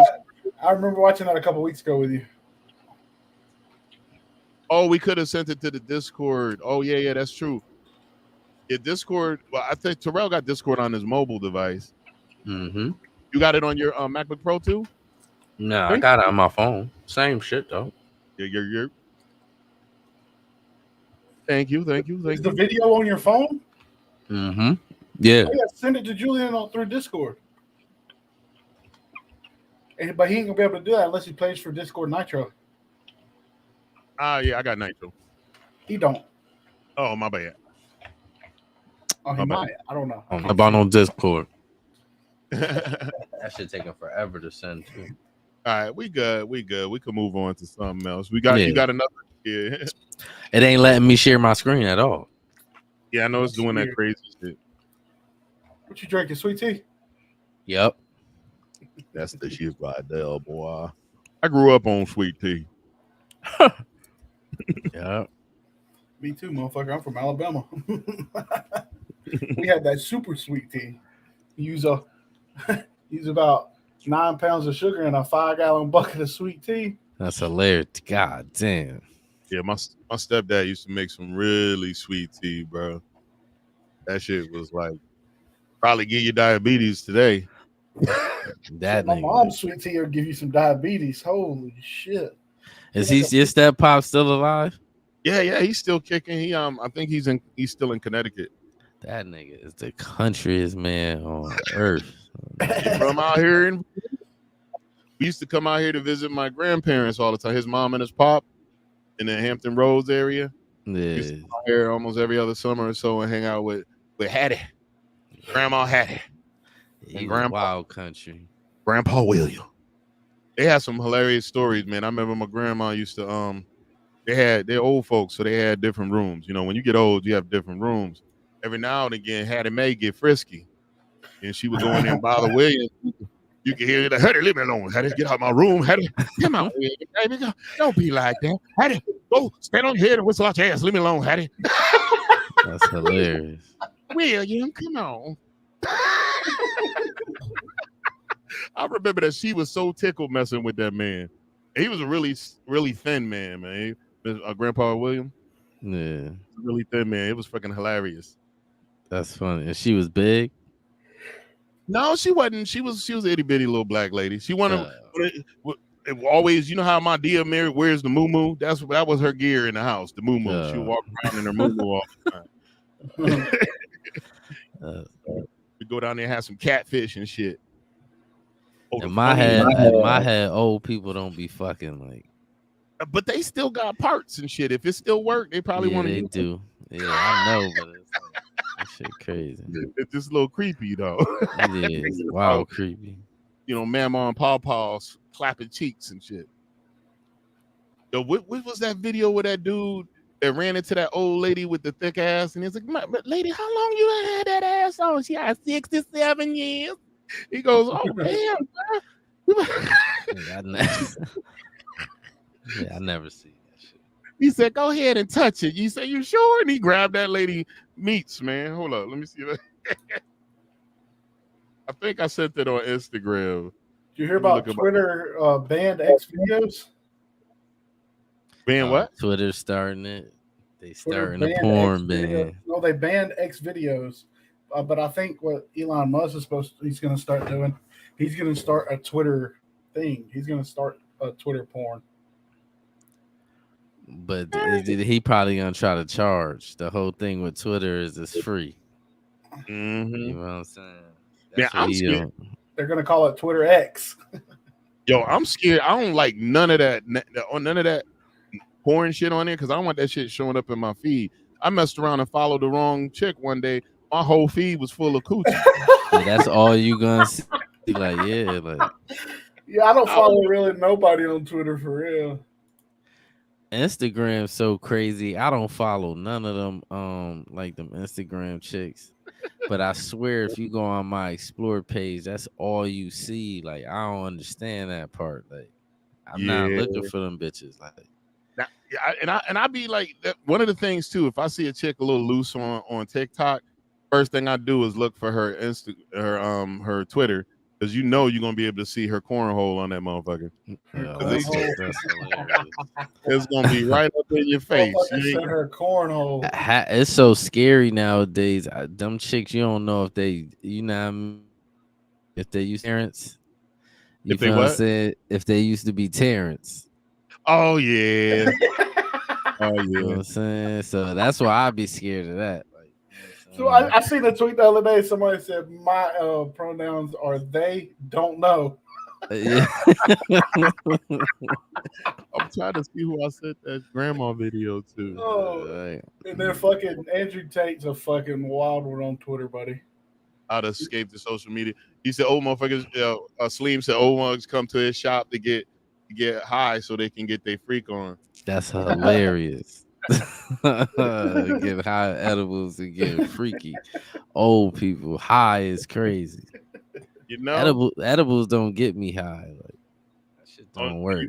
I remember watching that a couple weeks ago with you. Oh, we could have sent it to the Discord. Oh, yeah, that's true. Yeah, Discord. Well, I think Terrell got Discord on his mobile device. Mm-hmm. You got it on your MacBook Pro too? No, I got it on my phone. Same shit though. Yeah. Thank you. Is the video on your phone? Mm-hmm. Yeah. Oh, yeah, send it to Julian through Discord. But he ain't gonna be able to do that unless he plays for Discord Nitro. Yeah, I got Nitro. He don't. Oh, my bad. Oh, he might. I don't know. About on Discord. That should take him forever to send too. All right, we good. We can move on to something else. You got another. Yeah. It ain't letting me share my screen at all. Yeah, I know it's doing that crazy shit. What you drinking? Sweet tea? Yep. That's the shit right there, boy. I grew up on sweet tea. Yeah. Me too, motherfucker. I'm from Alabama. We had that super sweet tea. Use about 9 pounds of sugar in a 5-gallon bucket of sweet tea. That's hilarious. God damn. Yeah, my stepdad used to make some really sweet tea, bro. That shit was like probably give you diabetes today. My mom's sweet tea will give you some diabetes. Holy shit. Is your step pop still alive? Yeah, he's still kicking. I think he's still in Connecticut. That nigga is the countryest man on earth. From out here, we used to come out here to visit my grandparents all the time. His mom and his pop in the Hampton Roads area. Yeah, we used to come out here almost every other summer or so and hang out with Hattie, Grandma Hattie, and Grandpa Wild Country, Grandpa William. They had some hilarious stories, man. I remember my grandma used to they're old folks, so they had different rooms. You know, when you get old, you have different rooms. Every now and again, Hattie May get frisky, and she would go in there and bother William. You can hear that, Hattie, leave me alone. Hattie, get out of my room. Hattie, come on, baby, don't be like that. Hattie, go stand on your head and whistle out your ass. Leave me alone, Hattie. That's hilarious. William, come on. I remember that she was so tickled messing with that man. He was a really, really thin man. Grandpa William. Yeah. Really thin man. It was fucking hilarious. That's funny. And she was big? No, she wasn't. She was an itty bitty little black lady. She wanted always, you know how my dear Mary wears the moo-moo? That was her gear in the house, the moo-moo. She would walk around in her moo-moo all the time. We go down there and have some catfish and shit. In my head, old people don't be fucking like. But they still got parts and shit. If it still work, they probably want to. They do. Yeah, I know, but it's like, that shit crazy. It's just a little creepy though. It is wild creepy. You know, Mama and Pawpaws clapping cheeks and shit. Yo, what was that video with that dude that ran into that old lady with the thick ass? And he's like, lady, how long you had that ass on? She had 67 years. He goes, oh, damn, bro. I never see that shit. He said, go ahead and touch it. You say, you sure? And he grabbed that lady meats, man. Hold up. Let me see that. I think I sent it on Instagram. Did you hear about Twitter banned X videos? Ban what? Twitter's starting it. They starting a porn ban. No, they banned X videos. But I think what Elon Musk is he's going to start doing, he's going to start a Twitter thing. He's going to start a Twitter porn. But he probably going to try to charge. The whole thing with Twitter is it's free. Mm-hmm. You know what I'm saying? Yeah, I'm scared. They're going to call it Twitter X. Yo, I'm scared. I don't like none of that porn shit on there because I don't want that shit showing up in my feed. I messed around and followed the wrong chick one day. My whole feed was full of coochie. Yeah, that's all you gonna see. Like, yeah, I don't follow really nobody on Twitter for real. Instagram's so crazy. I don't follow none of them, like them Instagram chicks. But I swear, if you go on my explore page, that's all you see. Like, I don't understand that part. Like, I'm not looking for them bitches. Like. I be like, one of the things too, if I see a chick a little loose on TikTok, first thing I do is look for her her Twitter, because you know you're gonna be able to see her cornhole on that motherfucker. It's gonna be right up in your face. Her cornhole. It's so scary nowadays. Them chicks, you don't know if they, if they use Terrence. If they what? If they used to be Terrence. Oh yeah. Oh yeah. You know what I'm saying? So that's why I'd be scared of that. Like, so I seen a tweet the other day. Somebody said my pronouns are they don't know. Yeah. I'm trying to see who I sent that grandma video to. Oh, and then fucking Andrew Tate's a fucking wild one on Twitter, buddy. How to escape the social media. He said, "Old motherfuckers." Sleem said, "Old ones come to his shop to get high so they can get their freak on." That's hilarious. Get high edibles and get freaky. Old people high is crazy. You know, edibles don't get me high. Like, that shit don't work.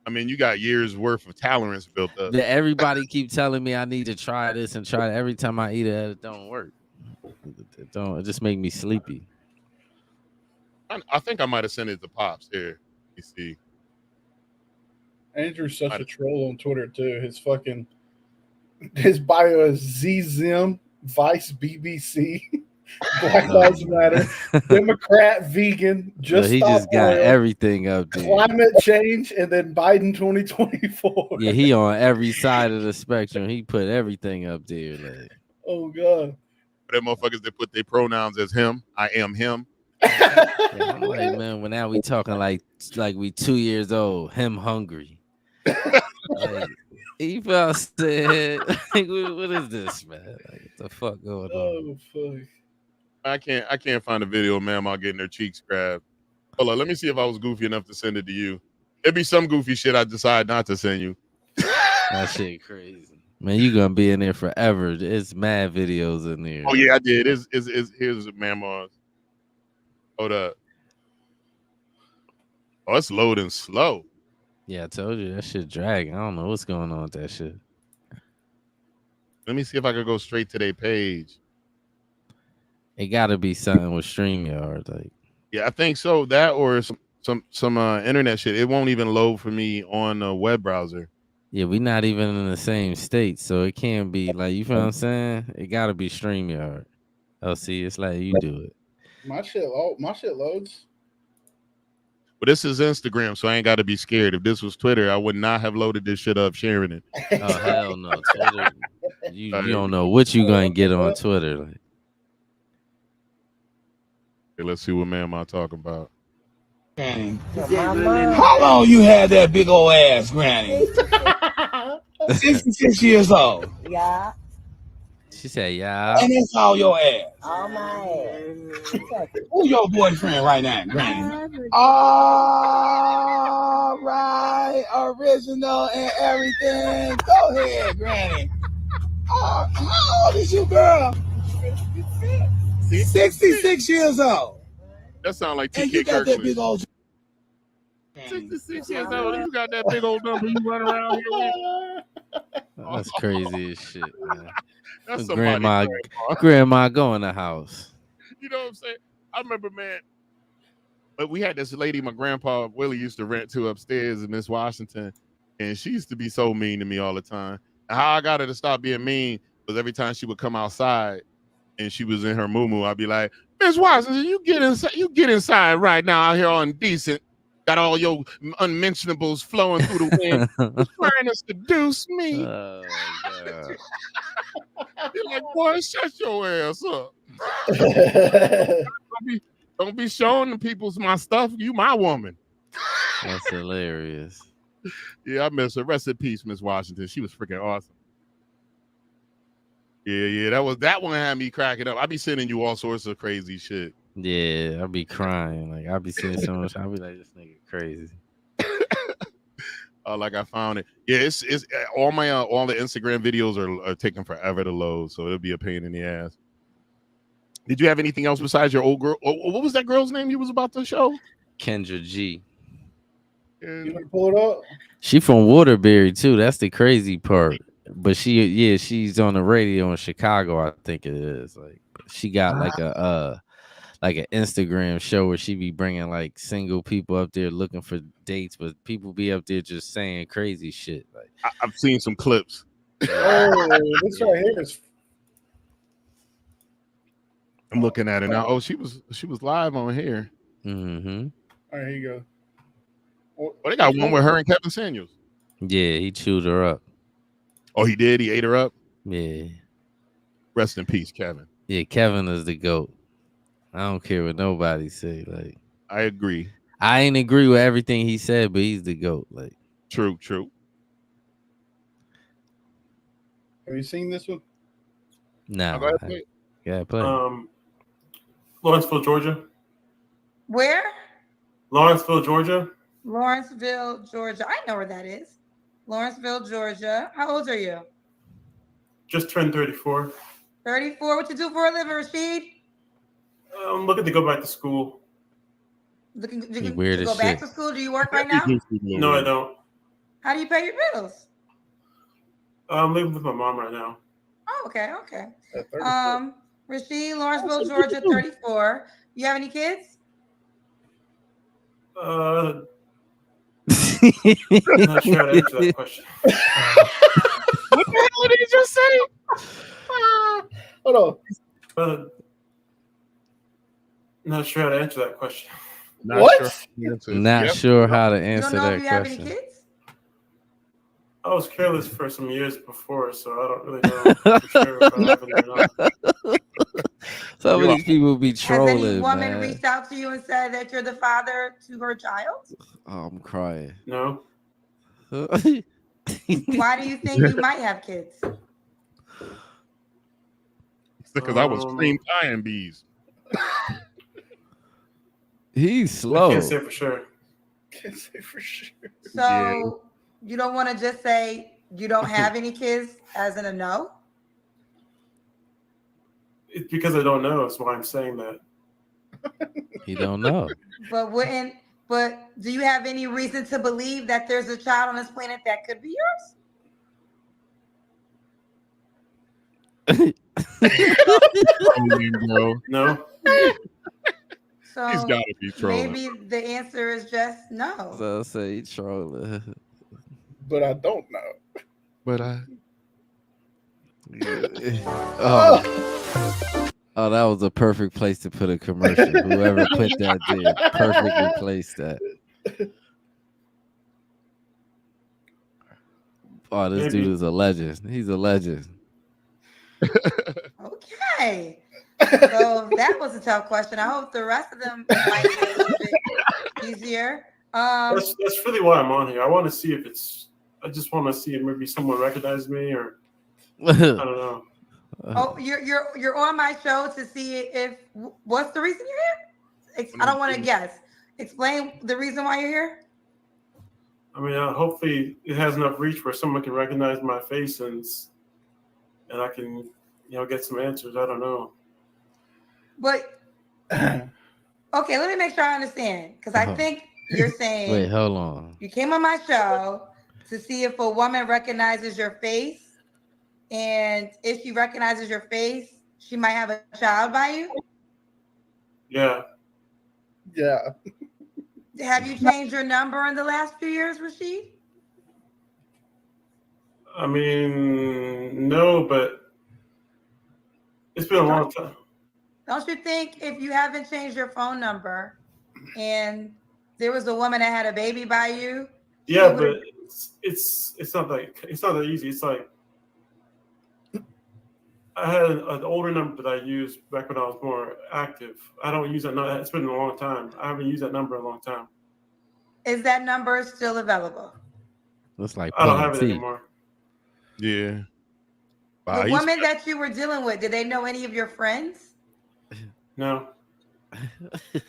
I mean, you got years worth of tolerance built up. Everybody keep telling me I need to try this and try it. Every time I eat it don't work. It just make me sleepy. I think I might have sent it to Pops here. You see. Andrew's such a troll on Twitter too. His bio is ZZim, Vice BBC, Black Lives Matter, Democrat, vegan, he just got everything up there. Climate change, and then Biden 2024. Yeah, he on every side of the spectrum. He put everything up there. Like, oh god. Them motherfuckers that put their pronouns as him. I am him. Yeah, I'm like, man, when now we talking like we 2 years old. Him hungry. Like, he felt said, like, what is this, man? Like, what the fuck going on? Oh fuck. I can't find a video of Mama getting her cheeks grabbed. Hold on, let me see if I was goofy enough to send it to you. It'd be some goofy shit I decide not to send you. That shit crazy. Man, you gonna be in there forever. It's mad videos in there. Oh yeah, I did. Here's Mama's. Hold up. Oh, it's loading slow. Yeah, I told you that shit dragging. I don't know what's going on with that shit. Let me see if I could go straight to their page. It gotta be something with StreamYard, like. Yeah, I think so. That or some internet shit. It won't even load for me on a web browser. Yeah, we not even in the same state, so it can't be like, you feel what I'm saying? It gotta be StreamYard. Oh, see, it's like you do it. My shit loads. But this is Instagram, so I ain't got to be scared. If this was Twitter, I would not have loaded this shit up, sharing it. Oh hell no, Twitter. You don't know what you gonna get on Twitter. Like. Okay, let's see what man am I talking about. How long you had that big old ass, Granny? 66 years old. Yeah. She said, yeah. And that's all your ass. Oh my. Who your boyfriend right now, Granny? All right, original and everything. Go ahead, Granny. How old is you, girl? 66 years old. That sound like And you TK got that big Kirkland. old. 66 years old. You got that big old number you run around here with. That's crazy as shit, man. That's somebody's grandma go in the house. You know what I'm saying? I remember, man. But we had this lady, my grandpa Willie used to rent to upstairs in Miss Washington, and she used to be so mean to me all the time. And how I got her to stop being mean was every time she would come outside and she was in her muumuu, I'd be like, Miss Washington, you get inside right now out here on decent. Got all your unmentionables flowing through the wind. You're trying to seduce me. Oh, God. You're like, boy, shut your ass up. Don't be showing the people my stuff. You my woman. That's hilarious. Yeah, I miss her. Rest in peace, Miss Washington. She was freaking awesome. Yeah. That one had me cracking up. I be sending you all sorts of crazy shit. Yeah, I'll be crying. Like I'll be seeing so much. I'll be like, this nigga crazy. Like I found it. Yeah, it's all my all the Instagram videos are taking forever to load, so it'll be a pain in the ass. Did you have anything else besides your old girl? What was that girl's name you was about to show? Kendra G. You want to pull it up? She from Waterbury too. That's the crazy part. But she's on the radio in Chicago, I think it is. Like she got like an Instagram show where she be bringing like single people up there looking for dates, but people be up there just saying crazy shit. Like I've seen some clips. Oh, this right here is. I'm looking at it now. Oh, she was live on here. Mm-hmm. All right, here you go. Oh, they got one with her and Kevin Samuels. Yeah, he chewed her up. Oh, he did? He ate her up? Yeah. Rest in peace, Kevin. Yeah, Kevin is the GOAT. I don't care what nobody say. Like, I agree. I ain't agree with everything he said, but he's the GOAT. Like, true. Have you seen this one? No. Go ahead, play. Yeah, play. Lawrenceville, Georgia. Where? Lawrenceville, Georgia. Lawrenceville, Georgia. I know where that is. Lawrenceville, Georgia. How old are you? Just turned 34. 34. What you do for a living, Rashid? I'm looking to go back to school. Looking to weird go as back shit. to school? Do you work right now? No, I don't. How do you pay your bills? I'm living with my mom right now. Oh, okay. Rashid, Lawrenceville, Georgia, 34. You have any kids? I'm not sure how to answer that question. What the hell did he just say? Hold on. Not sure how to answer that question. Not sure how to You answer don't know that if you have any question. kids? I was careless for some years before, so I don't really know for sure if I have any or not. Some of these people be Has any trolling, woman man. reached out to you and said that you're the father to her child? Oh, I'm crying. No. Why do you think you might have kids? It's because I was cream tying bees. He's slow. I can't say for sure. Can't say for sure. So you don't want to just say you don't have any kids as in a no? It's because I don't know. That's why I'm saying that. He don't know. But do you have any reason to believe that there's a child on this planet that could be yours? No. So He's got to be trolling. maybe the answer is just no. So I say he trolling. But I don't know. But I. Oh, that was a perfect place to put a commercial. Whoever put that there perfectly placed that. Oh, this dude is a legend. He's a legend. Okay. So that was a tough question. I hope the rest of them might be a little bit easier. That's really why I'm on here. I want to see if it's. I just want to see if maybe someone recognizes me or I don't know. Oh, you're on my show to see if what's the reason you're here? I don't want to guess. Explain the reason why you're here. I mean, hopefully it has enough reach where someone can recognize my face and I can, get some answers. I don't know. But okay, let me make sure I understand, because I think you're saying. Wait, hold on. You came on my show to see if a woman recognizes your face, and if she recognizes your face, she might have a child by you. Yeah. Yeah. Have you changed your number in the last few years, Rashid? I mean, no, but it's been a long time. Don't you think if you haven't changed your phone number and there was a woman that had a baby by you? Yeah, but it's not that easy. It's like I had an older number that I used back when I was more active. I don't use that number. It's been a long time. I haven't used that number in a long time. Is that number still available? Looks like I don't have it anymore. Yeah. The woman that you were dealing with, did they know any of your friends? No.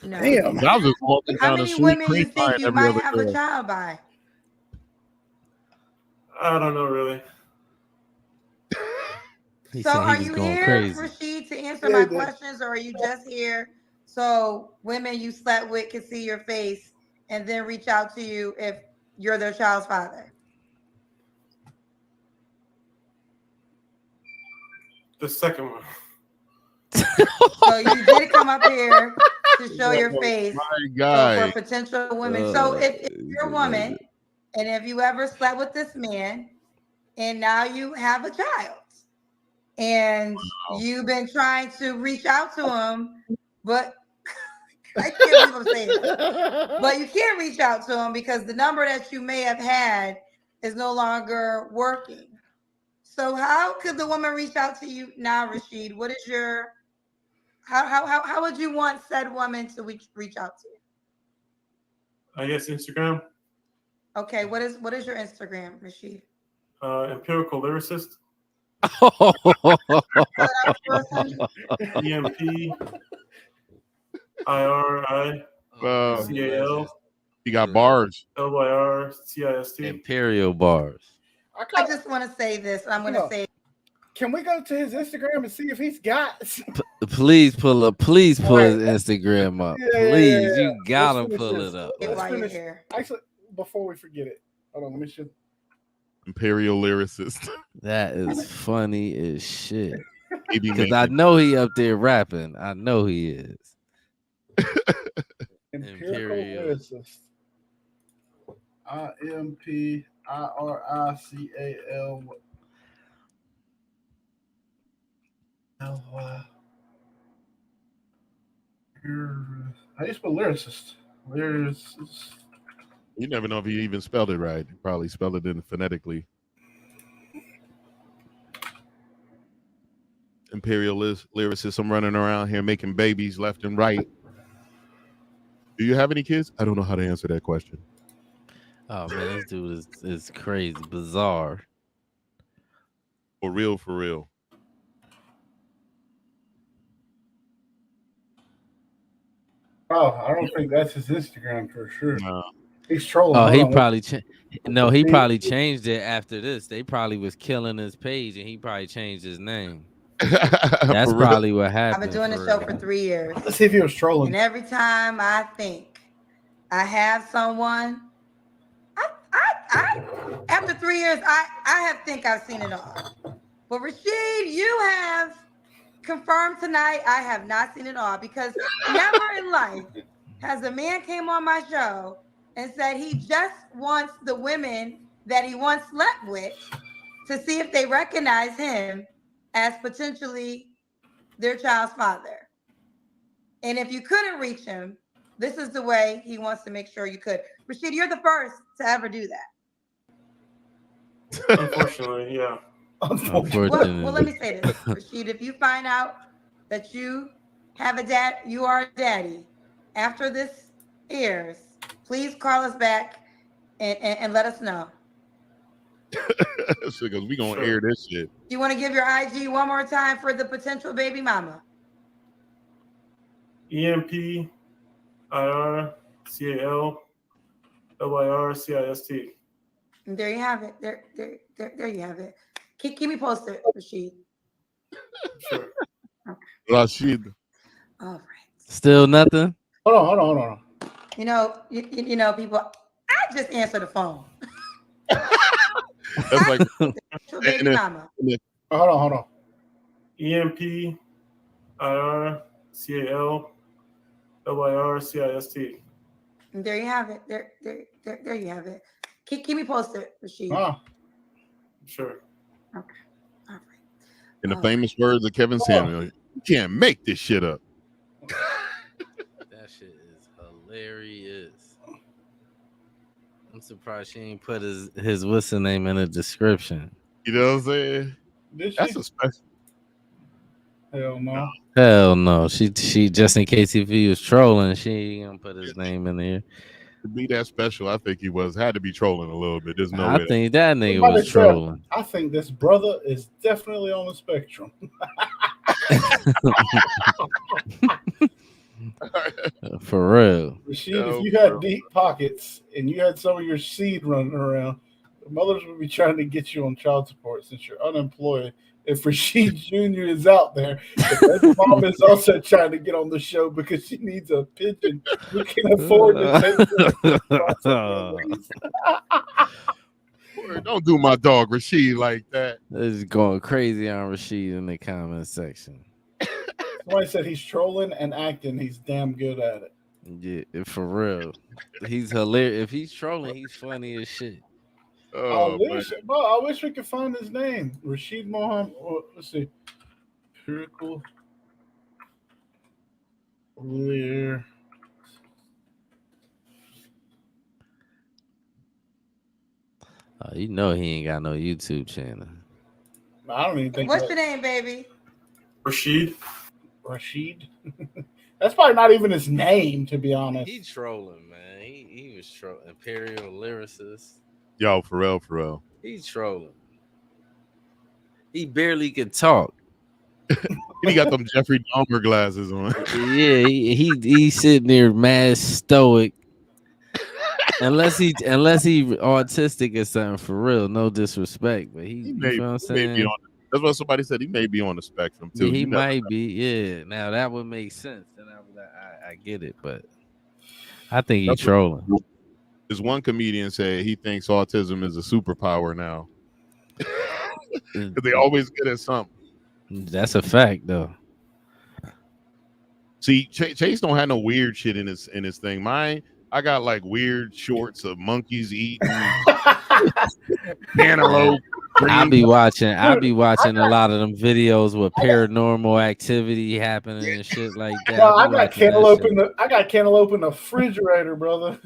No. Damn. I was just walking How down the many street, women you think crying you every might other have a day. child by? I don't know really. So are you here, Rashid, to answer my questions, or are you just here so women you slept with can see your face and then reach out to you if you're their child's father? The second one. So you did come up here to show your face. My guy. So for potential women. So if you're a woman and if you ever slept with this man and now you have a child and you've been trying to reach out to him, but I can't believe I'm saying this. But you can't reach out to him because the number that you may have had is no longer working. So how could the woman reach out to you now, Rashid? What is your how would you want said woman to reach out to you? I guess Instagram. Okay, what is your Instagram, Rashid? Empirical lyricist. EMP IRICAL. You got bars. LYRCIST. Imperial bars. I just want to say this. I'm going to say. Can we go to his Instagram and see if he's got? Please pull his Instagram up. Please, you gotta pull it up. Let's finish. Actually, before we forget it, hold on. Let me show. Imperial lyricist. That is funny as shit. Because I know he up there rapping. I know he is. Imperial lyricist. IMPIRICAL. How do you spell lyricist? Lyricist. You never know if he even spelled it right. He probably spelled it in phonetically. Imperial lyricist. I'm running around here making babies left and right. Do you have any kids? I don't know how to answer that question. Oh man, this dude is crazy, bizarre. For real, for real. Oh, I don't think that's his Instagram for sure. No. He's trolling. Oh, he probably he probably changed it after this. They probably was killing his page, and he probably changed his name. That's probably what happened. I've been doing the show for 3 years. Let's see if he was trolling. And every time I think I have someone, I after 3 years, I think I've seen it all. But Rashid, you have confirmed tonight I have not seen it all, because never in life has a man came on my show and said he just wants the women that he once slept with to see if they recognize him as potentially their child's father. And if you couldn't reach him, this is the way he wants to make sure you could. Rashid, you're the first to ever do that. Unfortunately, yeah. Well, let me say this, Rashid. If you find out that you have you are a daddy after this airs, please call us back and let us know. Because we gonna air this shit. You want to give your IG one more time for the potential baby mama? EMPIRCALLYRCIST. There you have it. There you have it. Keep me posted, Rashid. Sure. Rashid. All right. Still nothing. Hold on. You know, people. I just answer the phone. That's like baby mama. Hold on. EMPIRCALLYRCIST. There you have it. There you have it. Keep me posted, Rashid. Sure. Okay. All right. In the famous words of Kevin Samuel, you can't make this shit up. That shit is hilarious. I'm surprised she ain't put his what's the name in the description. You know what I'm saying? That's a special. Hell no. Hell no. She just in case if he was trolling, she ain't gonna put his name in there. To be that special, I think he had to be trolling a little bit. There's no way. I think that nigga was trolling. I think this brother is definitely on the spectrum. For real. Rashid, if you had deep pockets and you had some of your seed running around, the mothers would be trying to get you on child support since you're unemployed. If Rashid Jr. is out there, his mom is also trying to get on the show because she needs a pigeon who can afford to take Don't do my dog Rashid like that. It's going crazy on Rashid in the comment section. Somebody said he's trolling and acting. He's damn good at it. Yeah, for real. He's hilarious. If he's trolling, he's funny as shit. I wish we could find his name. Rashid Mohammed. Let's see. Empirical Lear. You know he ain't got no YouTube channel. I don't even think. What's your name, baby? Rashid. That's probably not even his name, to be honest. He trolling, man. He was trolling. Imperial lyricist. Yo, for real. He's trolling. He barely could talk. He got them Jeffrey Dahmer glasses on. Yeah, he's sitting there mad stoic. Unless he autistic or something, for real. No disrespect, but you know what I'm saying? That's what somebody said. He may be on the spectrum too. Yeah, he might be. Yeah. Now that would make sense. And I get it, but I think he's trolling. There's one comedian said he thinks autism is a superpower now. They always get at something. That's a fact, though. See, Chase don't have no weird shit in his thing. Mine, I got like weird shorts of monkeys eating cantaloupe. I be watching a lot of them videos with paranormal activity happening and shit like that. No, I got cantaloupe in the refrigerator, brother.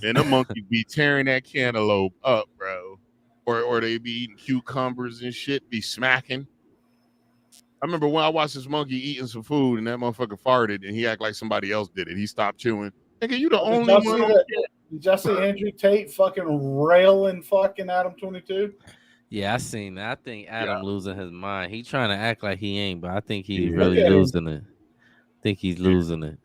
And the monkeys be tearing that cantaloupe up, bro. Or they be eating cucumbers and shit, be smacking. I remember when I watched this monkey eating some food and that motherfucker farted and he acted like somebody else did it. He stopped chewing. Nigga, you the only one. Did y'all see Andrew Tate fucking railing fucking Adam 22? Yeah, I seen that. I think Adam losing his mind. He trying to act like he ain't, but I think he's really losing it. I think he's losing it.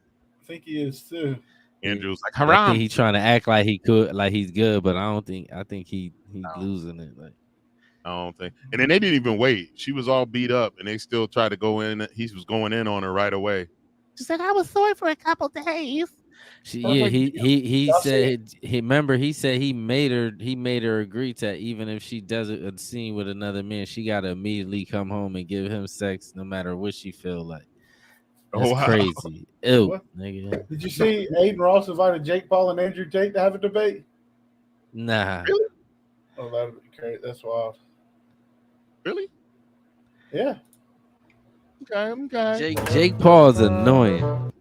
I think he is too. Andrew's like, haram. I think he's trying to act like he could, like he's good, but I think he's losing it. Like, I don't think. And then they didn't even wait. She was all beat up, and they still tried to go in. He was going in on her right away. She said, "I was sore for a couple days." He said he said he made her agree to even if she does a scene with another man, she gotta immediately come home and give him sex no matter what she feel like. That's crazy. Ew, nigga. Did you see Aiden Ross invited Jake Paul and Andrew Tate to have a debate? Nah. Really? Oh, that would be great. That's wild. Really? Yeah. Okay. Jake Paul is annoying.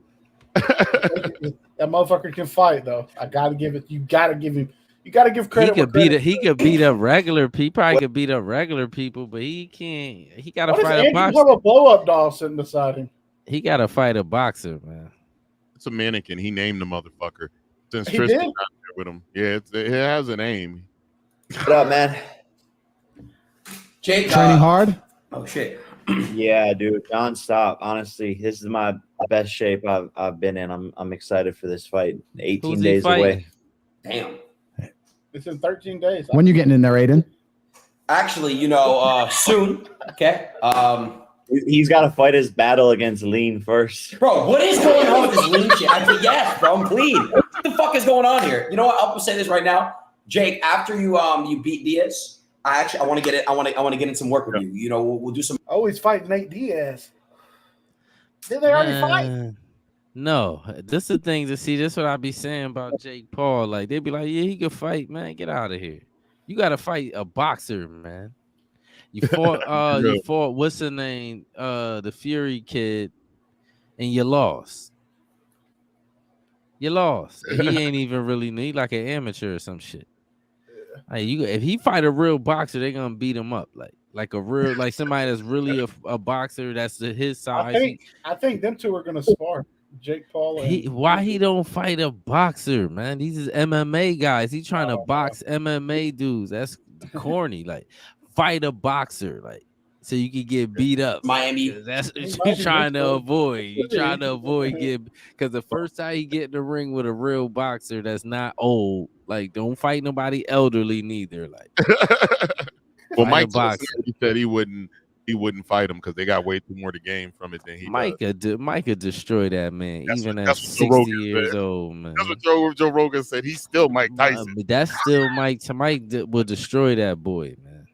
That motherfucker can fight though. I gotta give it. You gotta give him. You gotta give credit. He could beat up regular people. He probably could beat up regular people, but he can't. He gotta fight a boxer. Have a blow up doll sitting beside him. He gotta fight a boxer, man. It's a mannequin. He named the motherfucker since Tristan got there with him. Yeah, it has a name. What up, man? Jake, training hard. Oh shit. Yeah, dude, nonstop. Honestly, this is my best shape I've been in. I'm excited for this fight. 18 days away. Damn. It's in 13 days. When you getting in there, Aiden? Actually, soon. Okay. He's got to fight his battle against lean first. Bro, what is going on with this lean shit? Yes, bro, I'm clean. What the fuck is going on here? You know what? I'll say this right now, Jake. After you beat Diaz, I want to get it. I want to get in some work with you. You know, we'll do some. Oh, he's fighting Nate Diaz. Did they already fight? No, this is the thing to see. This is what I be saying about Jake Paul. Like they be like, yeah, he could fight, man. Get out of here. You got to fight a boxer, man. You fought. You fought. What's the name? The Fury kid, and you lost. You lost. He ain't even really need like an amateur or some shit. Like if he fight a real boxer, they're gonna beat him up. Like a real like somebody that's really a boxer that's his size. I think them two are gonna spar. Jake Paul. Why he don't fight a boxer, man? These is MMA guys. He trying to box MMA dudes. That's corny. Like fight a boxer, like so you can get beat up. Miami. That's what you're trying to avoid. You're trying to avoid because the first time you get in the ring with a real boxer that's not old, like don't fight nobody elderly neither. Like well, Mike he said he wouldn't fight him because they got way too more to gain from it than he does. Mike could destroy that man, even at 60 years old, man. That's what Joe Rogan said. He's still Mike Tyson. That's still Mike. Mike will destroy that boy, man.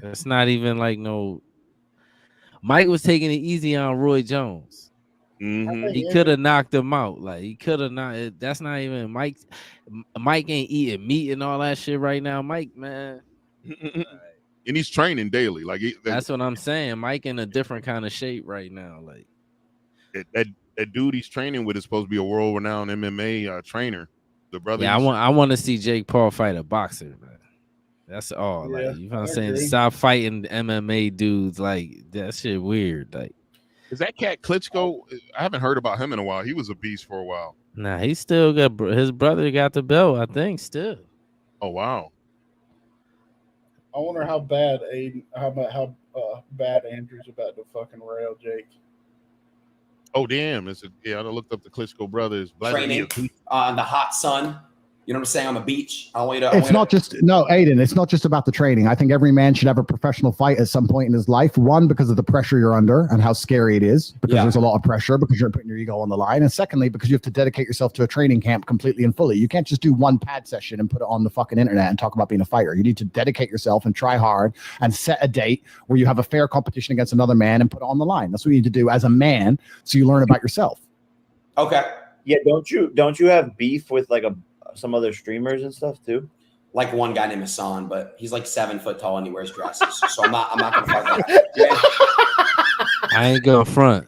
That's not even like no. Mike was taking it easy on Roy Jones. Mm-hmm. He could have knocked him out. Like he could have not. That's not even Mike. Mike ain't eating meat and all that shit right now. Mike, man. And he's training daily. Like that's what I'm saying. Mike in a different kind of shape right now. Like that dude he's training with is supposed to be a world-renowned MMA trainer. The brother. Yeah, I want to see Jake Paul fight a boxer, man. That's all. Like you know what I'm saying? Stop fighting MMA dudes. Like that shit weird. Like is that cat Klitschko? I haven't heard about him in a while. He was a beast for a while. Nah, he still got his brother got the belt, I think, still. Oh wow. I wonder how bad bad Andrew's about to fucking rail Jake. Oh damn! I looked up the Klitschko brothers. Training on the hot sun. You know what I'm saying? On the beach. It's not just Aiden. It's not just about the training. I think every man should have a professional fight at some point in his life. One, because of the pressure you're under and how scary it is, because there's a lot of pressure because you're putting your ego on the line. And secondly, because you have to dedicate yourself to a training camp completely and fully. You can't just do one pad session and put it on the fucking internet and talk about being a fighter. You need to dedicate yourself and try hard and set a date where you have a fair competition against another man and put it on the line. That's what you need to do as a man, so you learn about yourself. Okay. Yeah. Don't you have beef with like some other streamers and stuff too? Like one guy named Hassan, but he's like 7 foot tall and he wears dresses. So I'm not gonna fuck that. Yeah. I ain't gonna front.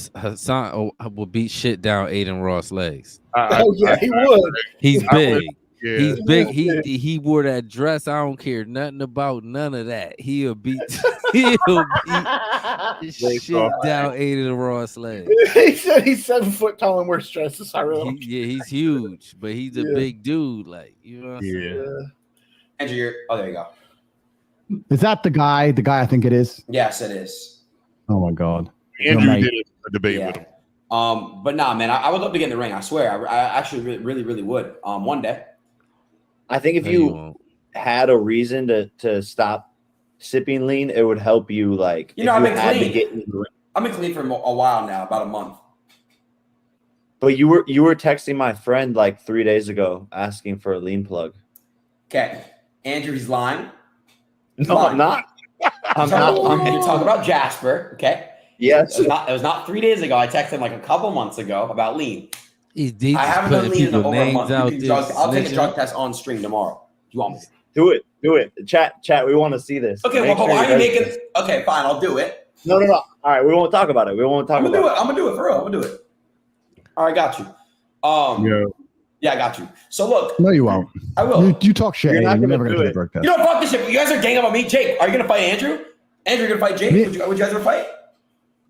Hassan will beat shit down Aiden Ross' legs. He would. He's big. Yeah. He's big. He wore that dress. I don't care nothing about none of that. He'll beat shit down Aiden Ross' legs. He said he's 7 foot tall and wears dresses. I really he's huge, but he's a big dude. Like you know what I'm saying? Andrew, there you go. Is that the guy? The guy I think it is. Yes, it is. Oh my god. Andrew did a debate with him. But nah, man, I would love to get in the ring. I swear, I actually really would. One day. I think if you had a reason to stop sipping lean, it would help you. Like I've been clean. I've been clean for a while now, about a month. But you were texting my friend like 3 days ago asking for a lean plug. Okay, Andrew, he's lying. No, I'm not. I'm talking about Jasper. Okay. Yes. It was not 3 days ago. I texted him like a couple months ago about lean. I haven't done lean in over a month. I'll take a drug test on stream tomorrow. You want me? Do it. Chat. We want to see this. Okay, well, why are you making it? Okay, fine. I'll do it. No. All right, we won't talk about it. I'm gonna do it for real. I'm gonna do it. All right, got you. Yeah, I got you. So look. No, you won't. I will. You talk shit. You're never gonna do a drug test. You don't fuck this shit. You guys are ganging up on me. Jake, are you gonna fight Andrew? Andrew, you gonna fight Jake? Would you guys ever fight?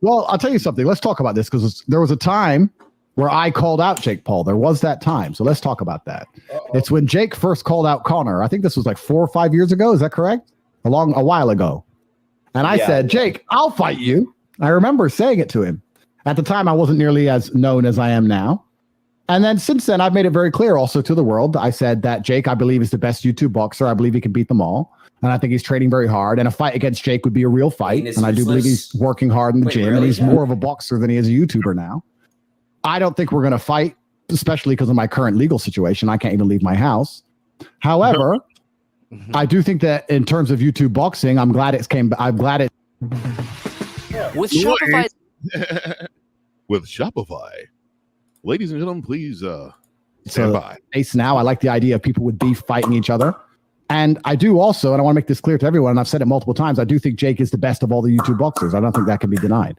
Well, I'll tell you something. Let's talk about this because there was a time where I called out Jake Paul. There was that time. So let's talk about that. It's when Jake first called out Connor. I think this was like 4 or 5 years ago. Is that correct? A while ago. And I said, Jake, I'll fight you. I remember saying it to him. At the time, I wasn't nearly as known as I am now. And then since then, I've made it very clear also to the world. I said that Jake, I believe, is the best YouTube boxer. I believe he can beat them all. And I think he's training very hard. And a fight against Jake would be a real fight. And I do believe he's working hard in the gym. And he's more of a boxer than he is a YouTuber now. I don't think we're going to fight, especially because of my current legal situation. I can't even leave my house. However, I do think that in terms of YouTube boxing, I'm glad it. With Shopify. With Shopify. Ladies and gentlemen, please stand by. Ace now, I like the idea of people with beef fighting each other. And I do also, and I want to make this clear to everyone, and I've said it multiple times, I do think Jake is the best of all the YouTube boxers. I don't think that can be denied.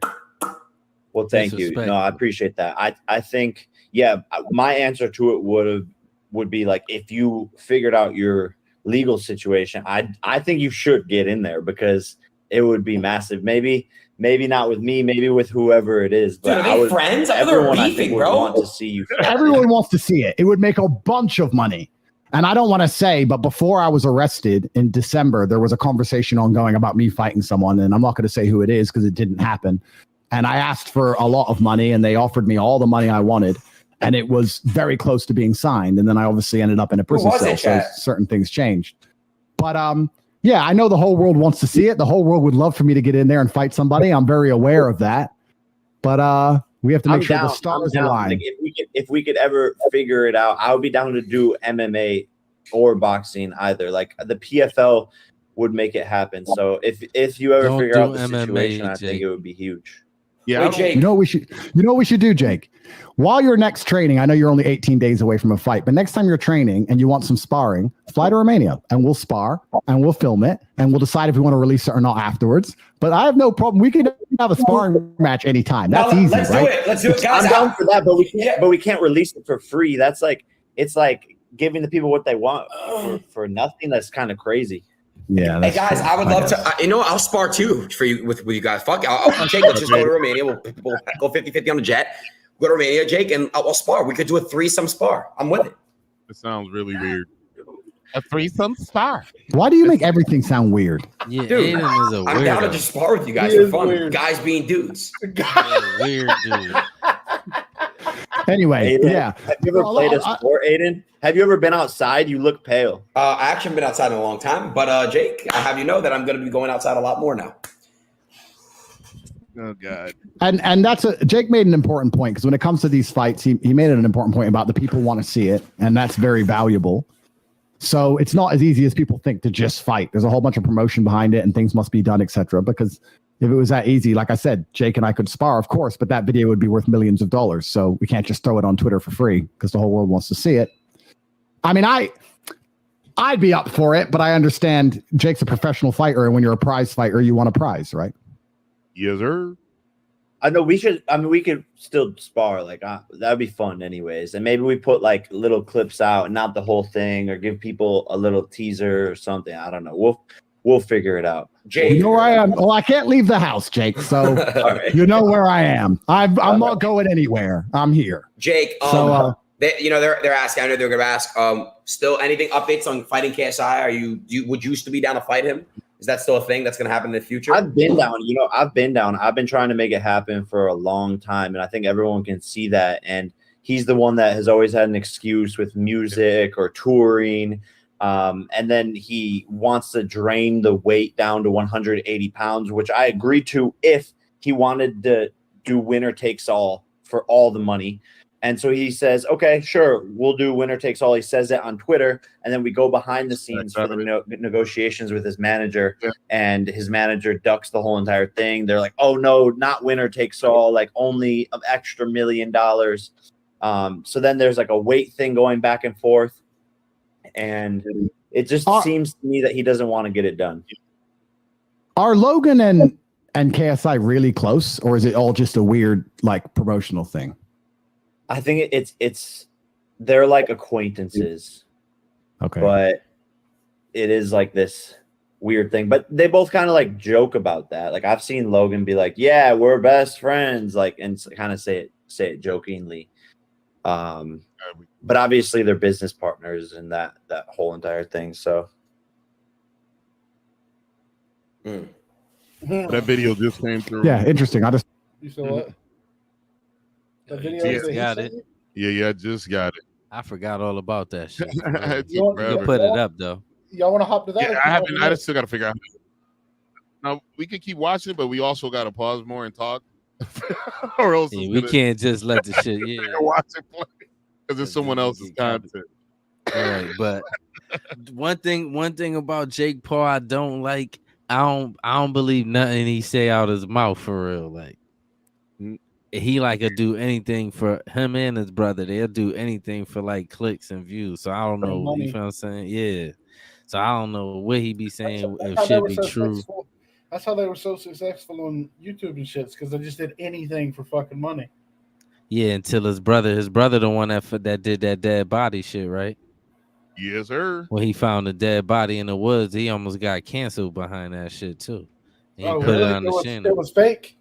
Well, thank you. No, I appreciate that. I think, my answer to it would be like, if you figured out your legal situation, I think you should get in there because it would be massive. Maybe not with me, maybe with whoever it is. But dude, are they friends? Everyone they're beefing, would want to see you. Everyone wants to see it. It would make a bunch of money. And I don't want to say, but before I was arrested in December, there was a conversation ongoing about me fighting someone. And I'm not going to say who it is because it didn't happen. And I asked for a lot of money and they offered me all the money I wanted. And it was very close to being signed. And then I obviously ended up in a prison cell. So certain things changed. But yeah, I know the whole world wants to see it. The whole world would love for me to get in there and fight somebody. I'm very aware of that. But we have to make sure the stars align. Like if we could ever figure it out, I would be down to do MMA or boxing either. Like the PFL would make it happen. So if you ever figure out the situation, I think it would be huge. Yeah, Jake. You know what we should do, Jake? While you're next training, I know you're only 18 days away from a fight, but next time you're training and you want some sparring, fly to Romania and we'll spar and we'll film it and we'll decide if we want to release it or not afterwards. But I have no problem. We can have a sparring match anytime. That's easy, let's right? do it. Let's do it, guys. I'm down for that, but we can't release it for free. That's like it's like giving the people what they want for nothing. That's kind of crazy. Yeah. Hey guys, I would love to. I'll spar too for you with you guys. Fuck, I'll Jake. Let's just go to Romania. We'll go 50-50 on the jet. Go to Romania, Jake, and I'll spar. We could do a threesome spar. I'm with it. It sounds really weird. A threesome spar. Why do you make everything sound weird? Yeah, dude, I'm down to just spar with you guys for fun. Weird. Guys being dudes. Weird dude. Anyway, Aiden, yeah. Have you ever played a sport, Aiden? Have you ever been outside? You look pale. I actually haven't been outside in a long time, but Jake, I have you know that I'm going to be going outside a lot more now. Oh God. And that's Jake made an important point because when it comes to these fights, he made an important point about the people want to see it, and that's very valuable. So it's not as easy as people think to just fight. There's a whole bunch of promotion behind it, and things must be done, etc. Because if it was that easy, like I said, Jake and I could spar, of course, but that video would be worth millions of dollars. So we can't just throw it on Twitter for free because the whole world wants to see it. I mean, I'd be up for it, but I understand Jake's a professional fighter, and when you're a prize fighter, you want a prize, right? Yes, sir. I know we could still spar. Like that'd be fun, anyways. And maybe we put like little clips out, not the whole thing, or give people a little teaser or something. I don't know. We'll figure it out. Jake, you know where I am. Well, I can't leave the house, Jake. So right. You know where I am. I'm not going anywhere. I'm here. Jake, they're asking. I know they're going to ask. Still, anything updates on fighting KSI? Would you still be down to fight him? Is that still a thing that's going to happen in the future? I've been down. I've been down. I've been trying to make it happen for a long time, and I think everyone can see that. And he's the one that has always had an excuse with music or touring. And then he wants to drain the weight down to 180 pounds, which I agree to if he wanted to do winner takes all for all the money. And so he says, okay, sure, we'll do winner takes all. He says that on Twitter. And then we go behind the scenes for the negotiations with his manager. Yeah. And his manager ducks the whole entire thing. They're like, oh, no, not winner takes all, like only an extra $1 million. So then there's like a weight thing going back and forth. And it just seems to me that he doesn't want to get it done. Are Logan and KSI really close, or is it all just a weird like promotional thing? I think they're like acquaintances. Okay. But it is like this weird thing. But they both kind of like joke about that. Like I've seen Logan be like, yeah, we're best friends, like, and kind of say it jokingly. But obviously they're business partners in that whole entire thing. So that video just came through. Yeah, interesting. You saw what? The video just that he got sent it. you? Yeah, I just got it. I forgot all about that shit. It You took can forever. put it up though. Y'all want to hop to that? Yeah, or I keep haven't. on I the just still got to figure out. Now we could keep watching it, but we also got to pause more and talk, or else Yeah, it's we gonna can't just let the shit. Yeah, watch it play because it's someone else's content. Right, but one thing about Jake Paul I don't like. I don't believe nothing he say out his mouth for real. Like he like to do anything for him and his brother. They'll do anything for like clicks and views. So I don't know. money. You feel what I'm saying? Yeah. So I don't know what he be saying That's if how they shit were be so true. successful. That's how they were so successful on YouTube and shits, because they just did anything for fucking money. Yeah, until his brother the one that did that dead body shit, right? Yes, sir. When he found a dead body in the woods, he almost got canceled behind that shit too. And he Oh, put really? it on the channel. It was fake?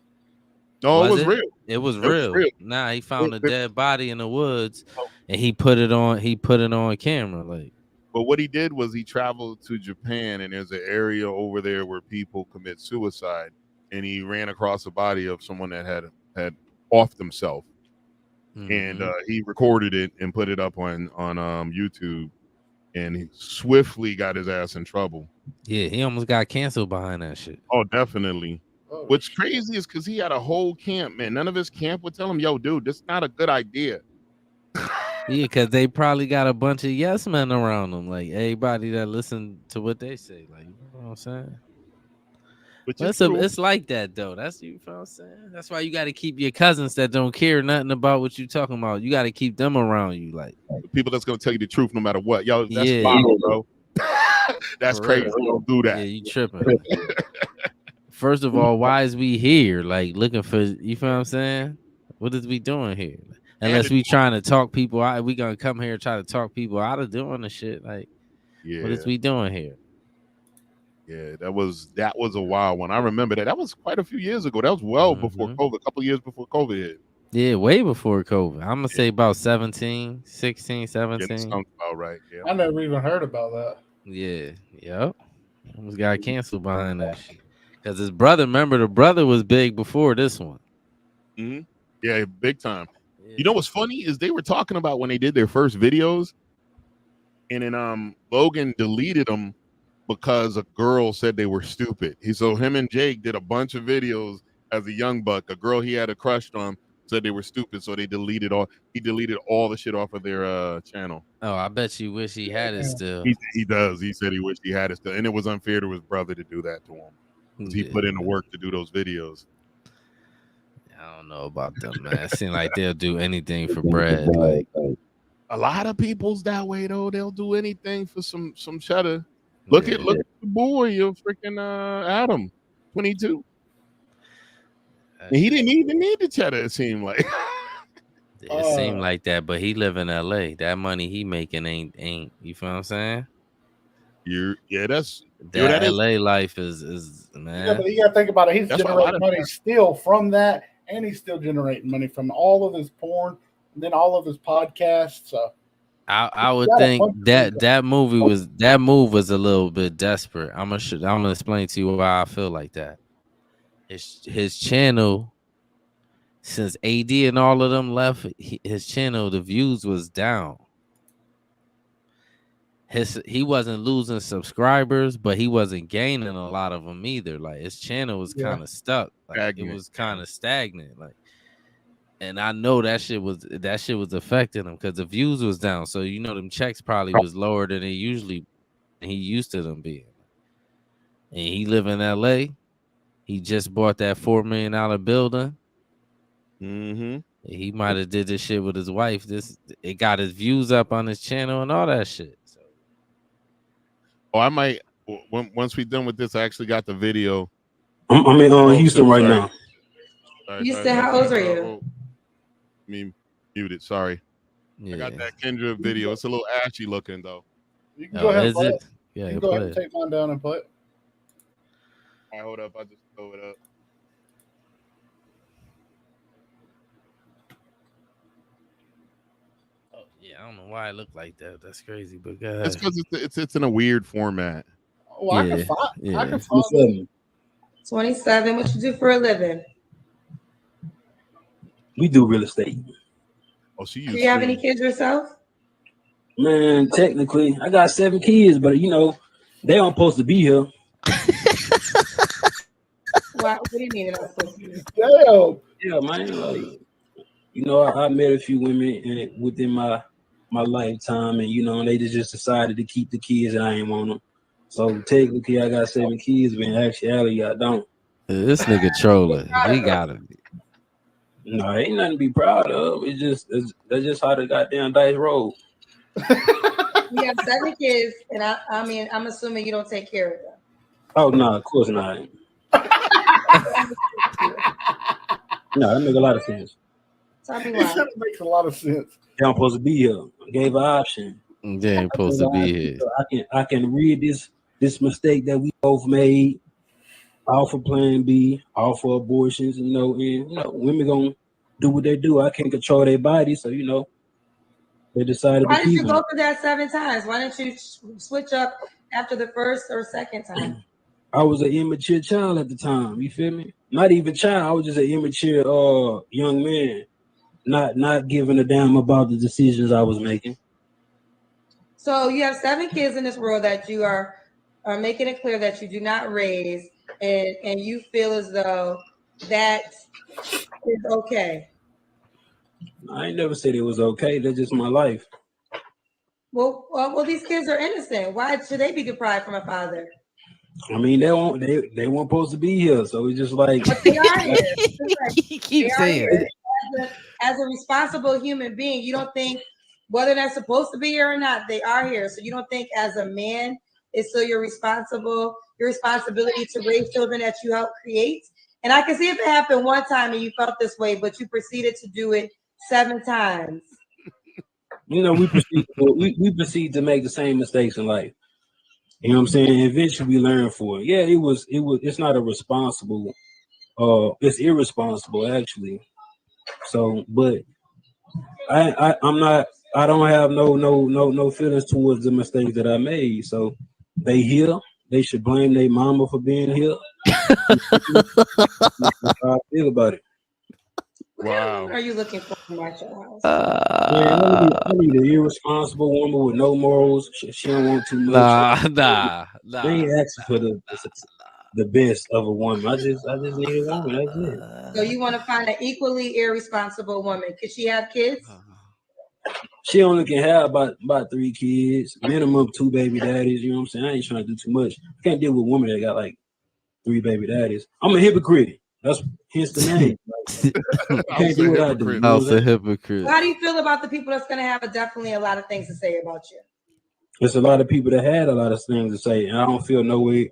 No, it was real. It was It was real. real. Nah, he found a dead body in the woods, and he put it on camera. Like, But what he did was he traveled to Japan, and there's an area over there where people commit suicide, and he ran across a body of someone that had offed himself, and he recorded it and put it up on YouTube, and he swiftly got his ass in trouble. yeah, he almost got canceled behind that shit. Oh, definitely. What's crazy is because he had a whole camp, man. None of his camp would tell him, "Yo, dude, this is not a good idea." Yeah, because they probably got a bunch of yes men around them, like everybody that listen to what they say. Like, you know what I'm saying? But it's like that though. That's you know what I'm saying. That's why you got to keep your cousins that don't care nothing about what you talking about. You got to keep them around you, like the people that's gonna tell you the truth no matter what. Yo, that's Yeah. follow, bro. That's For crazy. real. Don't do that. Yeah, you tripping. First of all, why is we here? Like looking for you feel what I'm saying? What is we doing here? Unless we trying to talk people out, we gonna come here and try to talk people out of doing the shit. Like, what is we doing here? Yeah, that was a wild one. I remember that. That was quite a few years ago. That was well before COVID, a couple years before COVID hit. Yeah, way before COVID. I'm gonna say about 17, 16, 17. Yeah, that sounds about right. Yeah. I never even heard about that. Yeah, yep. Almost got canceled behind that shit. Because his brother, remember the brother was big before this one. Mm-hmm. Yeah, big time. You know what's funny is they were talking about when they did their first videos, and then Logan deleted them because a girl said they were stupid. So him and Jake did a bunch of videos as a young buck. A girl he had a crush on said they were stupid, so they deleted all. He deleted all the shit off of their channel. Oh, I bet you wish he had it still. He does. He said he wished he had it still, and it was unfair to his brother to do that to him. He put in the work to do those videos. I don't know about them, man. It seems like they'll do anything for bread. Like a lot of people's that way though. They'll do anything for some cheddar. Look at the boy, you freaking Adam, 22. And he didn't even need the cheddar. It seemed like. It seemed like that, but he live in LA. That money he making ain't. You feel what I'm saying? That LA life is man. Yeah, but you gotta think about it. He's That's why a lot generating of money parents- still from that, and he's still generating money from all of his porn, and then all of his podcasts. So I would think that move was a little bit desperate. I'm gonna explain to you why I feel like that. His channel, since AD and all of them left, his channel, the views was down. He wasn't losing subscribers, but he wasn't gaining a lot of them either. Like his channel was kind of stuck. Like it was kind of stagnant. Like, and I know that shit was affecting him because the views was down. So you know them checks probably was lower than he used to them being. And he live in LA. He just bought that $4 million building. Mm-hmm. He might have did this shit with his wife. It got his views up on his channel and all that shit. Oh, I might once we're done with this. I actually got the video. I'm in Houston right now. Houston, how old are you? Me muted. Sorry. Yeah. I got that Kendra video. It's a little ashy looking though. you can go ahead and play it. Yeah, you can go ahead and take mine down and play it. All right, hold up. I just throw it up. Yeah, I don't know why it looked like that. That's crazy, but It's because it's in a weird format. Well, I can find it. 27. What you do for a living? We do real estate. Oh, she Do you have any kids yourself? Man, technically, I got 7 kids, but they aren't supposed to be here. What do you mean they're not supposed to be? Damn. Yeah, man. Like, I met a few women within my lifetime, and they just decided to keep the kids, and I ain't want them. So technically, I got 7 kids, but in actuality, I don't. This nigga trolling. He got it. No, ain't nothing to be proud of. That's just how the goddamn dice roll. You have 7 kids, and I mean, I'm assuming you don't take care of them. Oh no, of course not. No, that makes a lot of sense. Tell me why. That makes a lot of sense. They don't supposed to be here. I gave an option. They ain't supposed to be here. So I can read this mistake that we both made. All for plan B, all for abortions, and women gonna do what they do. I can't control their body, so they decided Why to did keep you them. go through that 7 times? Why didn't you switch up after the first or second time? I was an immature child at the time. You feel me? Not even child. I was just an immature young man, not giving a damn about the decisions I was making. So you have 7 kids in this world that you are making it clear that you do not raise, and you feel as though that is okay. I ain't never said it was okay. That's just my life. Well, these kids are innocent. Why should they be deprived from a father? I mean, they weren't supposed to be here, so it's just like. But they are here. He keeps saying it. As a responsible human being, you don't think whether they're supposed to be here or not, they are here. So you don't think as a man, it's still your responsibility to raise children that you help create? And I can see if it happened one time and you felt this way, but you proceeded to do it 7 times. We proceed to make the same mistakes in life. You know what I'm saying? Eventually we learn for it. Yeah, it's not a responsible, it's irresponsible actually. So, but I don't have no feelings towards the mistakes that I made. So they here, they should blame their mama for being here. That's how I feel about it. Wow. What are you looking for in my house? I need an irresponsible woman with no morals. She don't want too much. Nah. I ain't asking for the best of a woman. I just need a woman. That's it. So you want to find an equally irresponsible woman? Could she have kids? She only can have about 3 kids, minimum 2 baby daddies. You know what I'm saying? I ain't trying to do too much. I can't deal with women that got like 3 baby daddies. I'm a hypocrite. That's hence the name. I can't do what I do. I was a hypocrite. How do you feel about the people that's going to have definitely a lot of things to say about you? There's a lot of people that had a lot of things to say, and I don't feel no way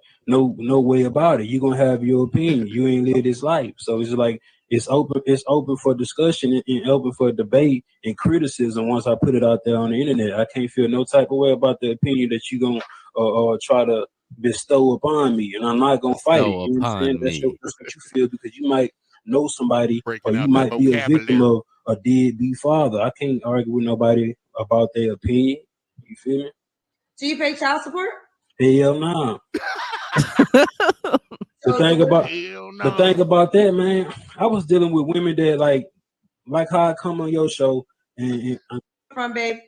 about it. You're gonna have your opinion. You ain't lived this life, so it's like it's open for discussion and open for debate and criticism. Once I put it out there on the internet, I can't feel no type of way about the opinion that you gonna try to bestow upon me, and I'm not gonna fight it. You understand? That's what you feel, because you might know somebody, or you might be a victim of a deadbeat father. I can't argue with nobody about their opinion. You feel me? Do you pay child support? Hell no. The thing about that, man, I was dealing with women that like how I come on your show, and from babe.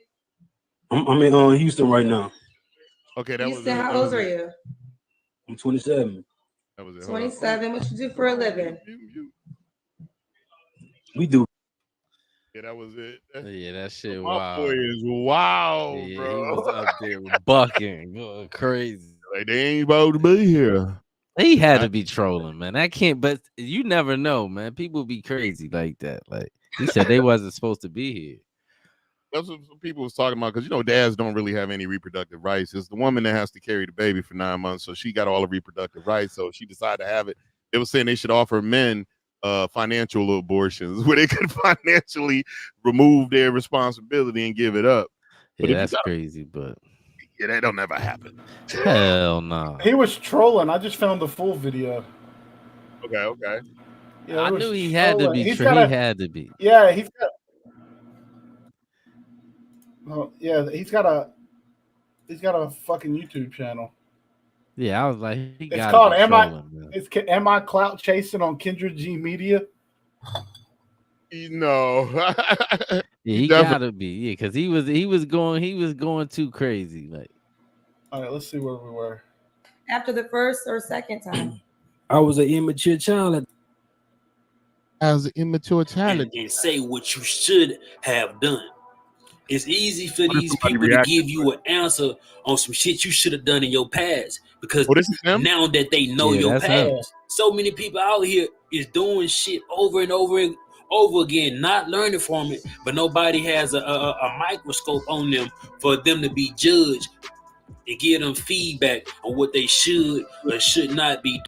I'm in Houston right now. Okay, that Houston, how old are you? I'm 27. That was it. 27. What you do for a living? We do. Yeah, that was it. Yeah, that shit. My Wow. boy is wild, Yeah, bro. he was up there bucking, going crazy. Like they ain't supposed to be here. He had to be trolling, man. I can't, but you never know, man. People be crazy like that. Like he said, they wasn't supposed to be here. That's what some people was talking about, because dads don't really have any reproductive rights. It's the woman that has to carry the baby for 9 months, so she got all the reproductive rights. So she decided to have it. They were saying they should offer men financial abortions where they could financially remove their responsibility and give it up. But Yeah, that's crazy, but yeah, that don't never happen. Hell no. He was trolling. I just found the full video. Okay. Yeah, I knew he had to be. He had to be. Yeah, he's got. Oh, yeah, he's got a fucking YouTube channel. Yeah, I was like, he It's gotta called be Am I trolling, man. it's Am I Clout Chasing on Kendra G Media? No. Yeah, he gotta be. Yeah, because he was going too crazy. Like, all right, let's see where we were. After the first or second time. I was an immature child. As an immature child. And say what you should have done. It's easy for What if these somebody people to reacted give you an answer on some shit you should have done in your past because Oh, this is him? now that they know Yeah, your that's him. past, so many people out here is doing shit over and over and over again, not learning from it, but nobody has a microscope on them for them to be judged and give them feedback on what they should or should not be.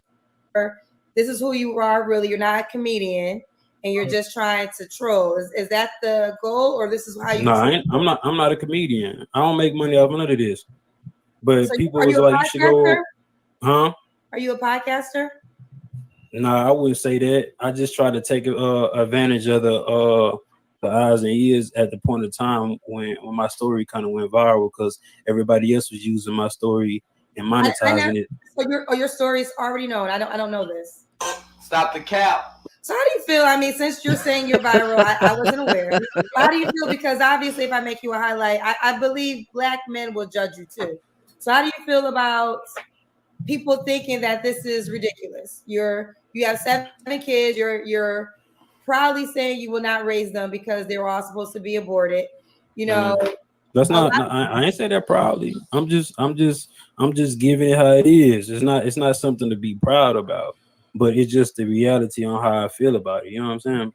This is who you are, really. You're not a comedian, and you're just trying to troll. Is that the goal, or this is how you? No, I'm not a comedian. I don't make money off none of this. But So people are was you a like, you should go, huh? Are you a podcaster? Nah, I wouldn't say that. I just try to take advantage of the eyes and ears at the point of time when my story kind of went viral because everybody else was using my story and monetizing it. So your story's already known. I don't know this. Stop the cap. So how do you feel? I mean, since you're saying you're viral, I wasn't aware. How do you feel? Because obviously, if I make you a highlight, I believe Black men will judge you too. So how do you feel about people thinking that this is ridiculous? You have 7 kids. You're proudly saying you will not raise them because they were all supposed to be aborted. You know, that's not. I ain't say that proudly. I'm just giving it how it is. It's not something to be proud about. But it's just the reality on how I feel about it. You know what I'm saying?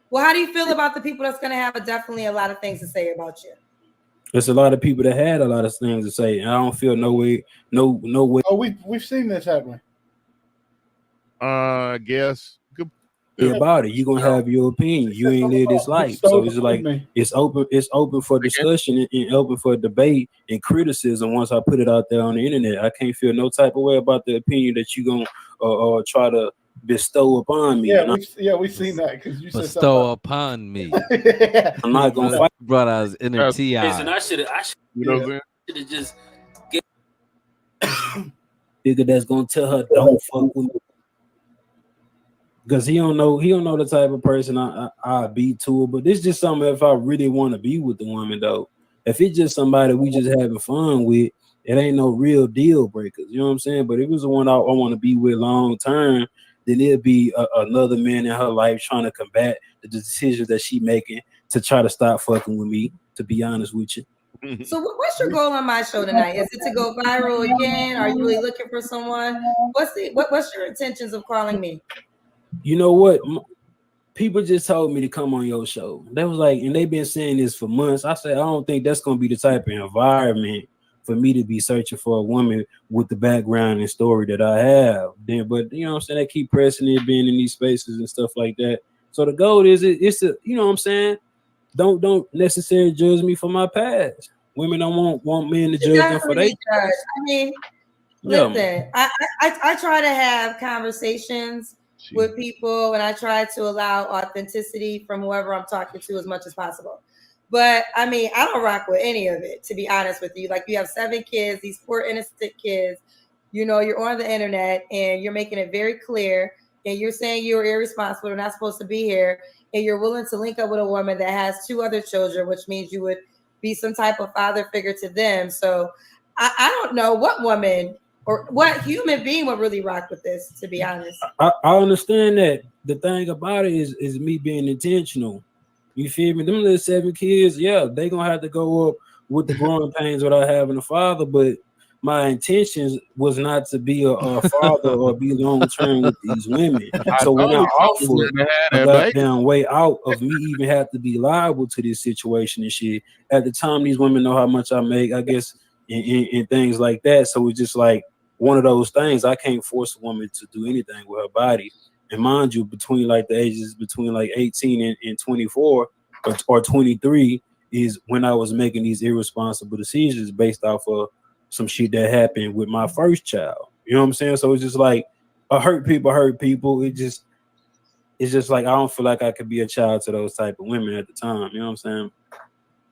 Well, how do you feel about the people that's going to have definitely a lot of things to say about you? There's a lot of people that had a lot of things to say, and I don't feel no way. Oh, we've seen this happen. I guess. About it, you're gonna have your opinion. You ain't live this life, so it's like it's open for discussion and open for debate and criticism. Once I put it out there on the internet, I can't feel no type of way about the opinion that you gonna try to bestow upon me. We've seen that because you said bestow upon me. I'm not gonna fight. Brought out his inner TI. Listen, I should have just nigga that's gonna tell her don't fuck with me. Because he don't know the type of person I be to her. But this just something if I really want to be with the woman though. If it's just somebody we just having fun with, it ain't no real deal breakers. You know what I'm saying? But if it was the one I want to be with long term, then it'll be another man in her life trying to combat the decisions that she making to try to stop fucking with me, to be honest with you. So what's your goal on my show tonight? Is it to go viral again? Are you really looking for someone? What's your intentions of calling me? You know what? People just told me to come on your show. They was like, and they've been saying this for months. I said, I don't think that's going to be the type of environment for me to be searching for a woman with the background and story that I have. But you know what I'm saying? They keep pressing it, being in these spaces and stuff like that. So the goal is it's a, you know what I'm saying? Don't necessarily judge me for my past. Women don't want men to judge them for their I mean, listen, I try to have conversations with people, and I try to allow authenticity from whoever I'm talking to as much as possible. But I mean, I don't rock with any of it, to be honest with you. Like, you have 7 kids, these poor innocent kids. You know, you're on the internet and you're making it very clear, and you're saying you're irresponsible, you're not supposed to be here, and you're willing to link up with a woman that has 2 other children, which means you would be some type of father figure to them. So I don't know what woman or what human being would really rock with this, to be honest. I understand that. The thing about it is me being intentional. You feel me? Them little 7 kids, yeah, they gonna have to go up with the growing pains without having a father, but my intentions was not to be a father or be long term with these women. So when I offered a goddamn way out of me even have to be liable to this situation and shit, at the time these women know how much I make, I guess, and things like that. So it's just like one of those things. I can't force a woman to do anything with her body. And mind you, between like the ages between like 18 and 24 or 23 is when I was making these irresponsible decisions based off of some shit that happened with my first child. You know what I'm saying? So it's just like hurt people. It's just like I don't feel like I could be a child to those type of women at the time. You know what I'm saying?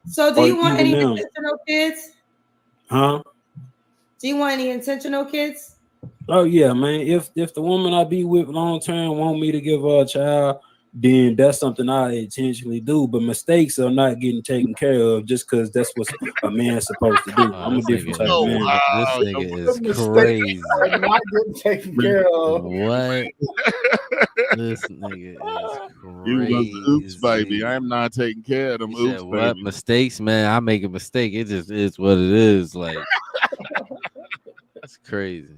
So, do Or you want even any now. intentional kids? Huh? Do you want any intentional kids? Oh yeah, man. If the woman I be with long term want me to give her a child, then that's something I intentionally do. But mistakes are not getting taken care of just because that's what a man's supposed to do. I'm a This different nigga type of man. this nigga is crazy. Are not getting taken care of. What? This nigga is You was oops, baby. crazy. I am not taking care of them. He said, Oops, what? baby. Mistakes, man. I make a mistake. It just is what it is. Like, that's crazy.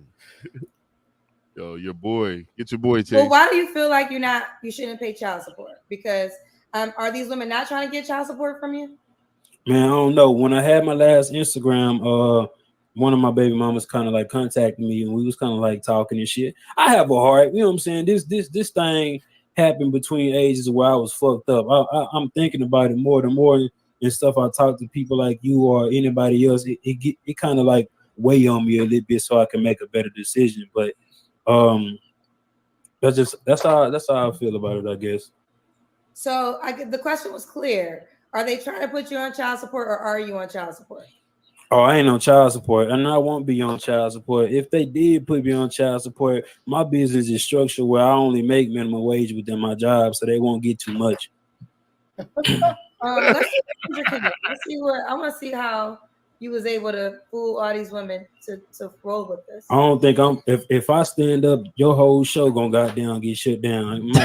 Yo, your boy. Get your boy, Well, Tate. why do you feel like you shouldn't pay child support? Because are these women not trying to get child support from you? Man, I don't know. When I had my last Instagram, one of my baby mamas kind of like contacted me and we was kind of like talking and shit. I have a heart, you know what I'm saying? This thing happened between ages where I was fucked up. I'm thinking about it more. The more and stuff I talk to people like you or anybody else, it kind of like weigh on me a little bit so I can make a better decision. But that's how I feel about it, I guess. So the question was clear. Are they trying to put you on child support or are you on child support? Oh, I ain't on child support, and I won't be on child support. If they did put me on child support, my business is structured where I only make minimum wage within my job, so they won't get too much. Let's see what I want to see how you was able to fool all these women to roll with this. I don't think if I stand up, your whole show gonna goddamn get shut down. No,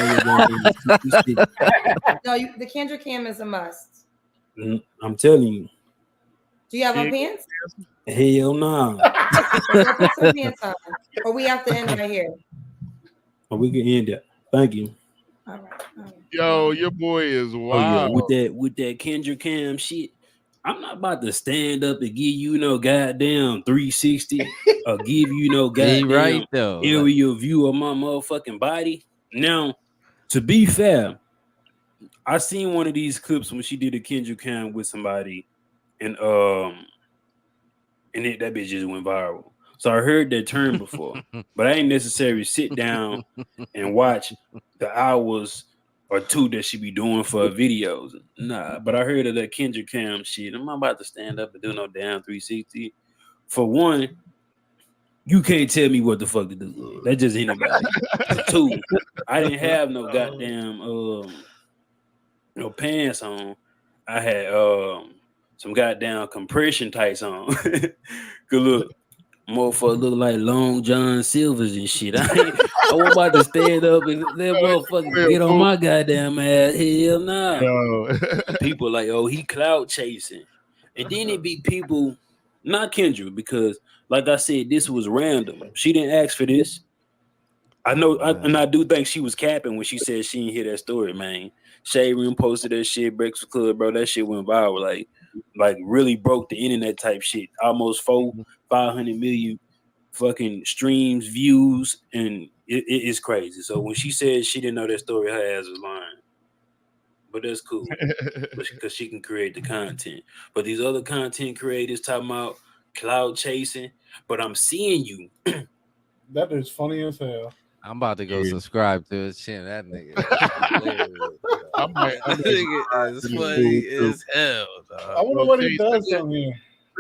the Kendra Cam is a must. I'm telling you. Do you have on pants? Hell no. Go put some pants on, or we have to end right here. Or we can end it. Thank you. All right. Yo, your boy is wild. Oh, yeah, with that Kendra Cam shit. I'm not about to stand up and give you no goddamn 360 or give you no goddamn right, though. aerial view of my motherfucking body. Now, to be fair, I seen one of these clips when she did a Kendra Cam with somebody, and that bitch just went viral. So I heard that term before, but I ain't necessarily sit down and watch the hours or two that she be doing for her videos. Nah, but I heard of that Kendra Cam shit. I'm not about to stand up and do no damn 360. For one, you can't tell me what the fuck to do. That's just anybody. For two, I didn't have no goddamn no pants on. I had some goddamn compression tights on. Cause look, motherfucker look like Long John Silver's and shit. I was about to stand up and that motherfucker get on my goddamn ass. Hell nah. People like, oh, he clout chasing. And then it be people, not Kendra, because like I said, this was random. She didn't ask for this. I know, and I do think she was capping when she said she didn't hear that story, man. Shade Room posted that shit, Breakfast Club, bro. That shit went viral, like really broke the internet type shit. Almost 500 million fucking streams, views, and it's crazy. So when she said she didn't know that story, her ass was lying. But that's cool because she can create the content. But these other content creators talking about cloud chasing, but I'm seeing you. That is funny as hell. I'm about to go subscribe to his channel. That nigga. That nigga is funny as hell, dog. I wonder what he does on here.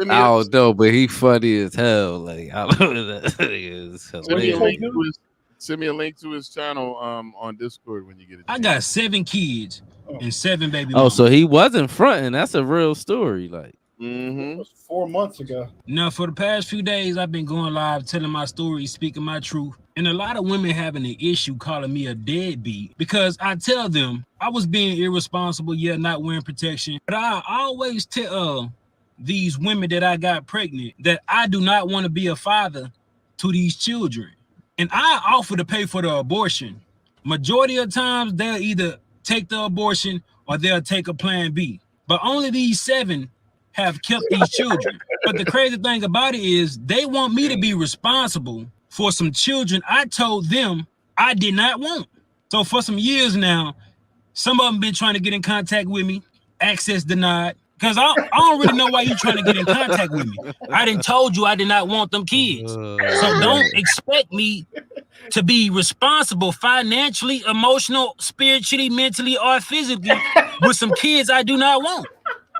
I don't know, but he funny as hell. Like, I don't know, that nigga is hilarious. Send me a link to his channel on Discord when you get it. I got 7 kids and 7 baby Oh, mamas. so he wasn't fronting. That's a real story. Like, It was 4 months ago. Now, for the past few days, I've been going live, telling my story, speaking my truth. And a lot of women having an issue calling me a deadbeat because I tell them I was being irresponsible, not wearing protection. But I always tell these women that I got pregnant that I do not want to be a father to these children. And I offer to pay for the abortion. Majority of times, they'll either take the abortion or they'll take a plan B. But only these 7 have kept these children. But the crazy thing about it is they want me to be responsible for some children I told them I did not want. So for some years now, some of them been trying to get in contact with me, access denied, because I don't really know why you trying to get in contact with me. I done told you I did not want them kids. So don't expect me to be responsible financially, emotional, spiritually, mentally, or physically with some kids I do not want.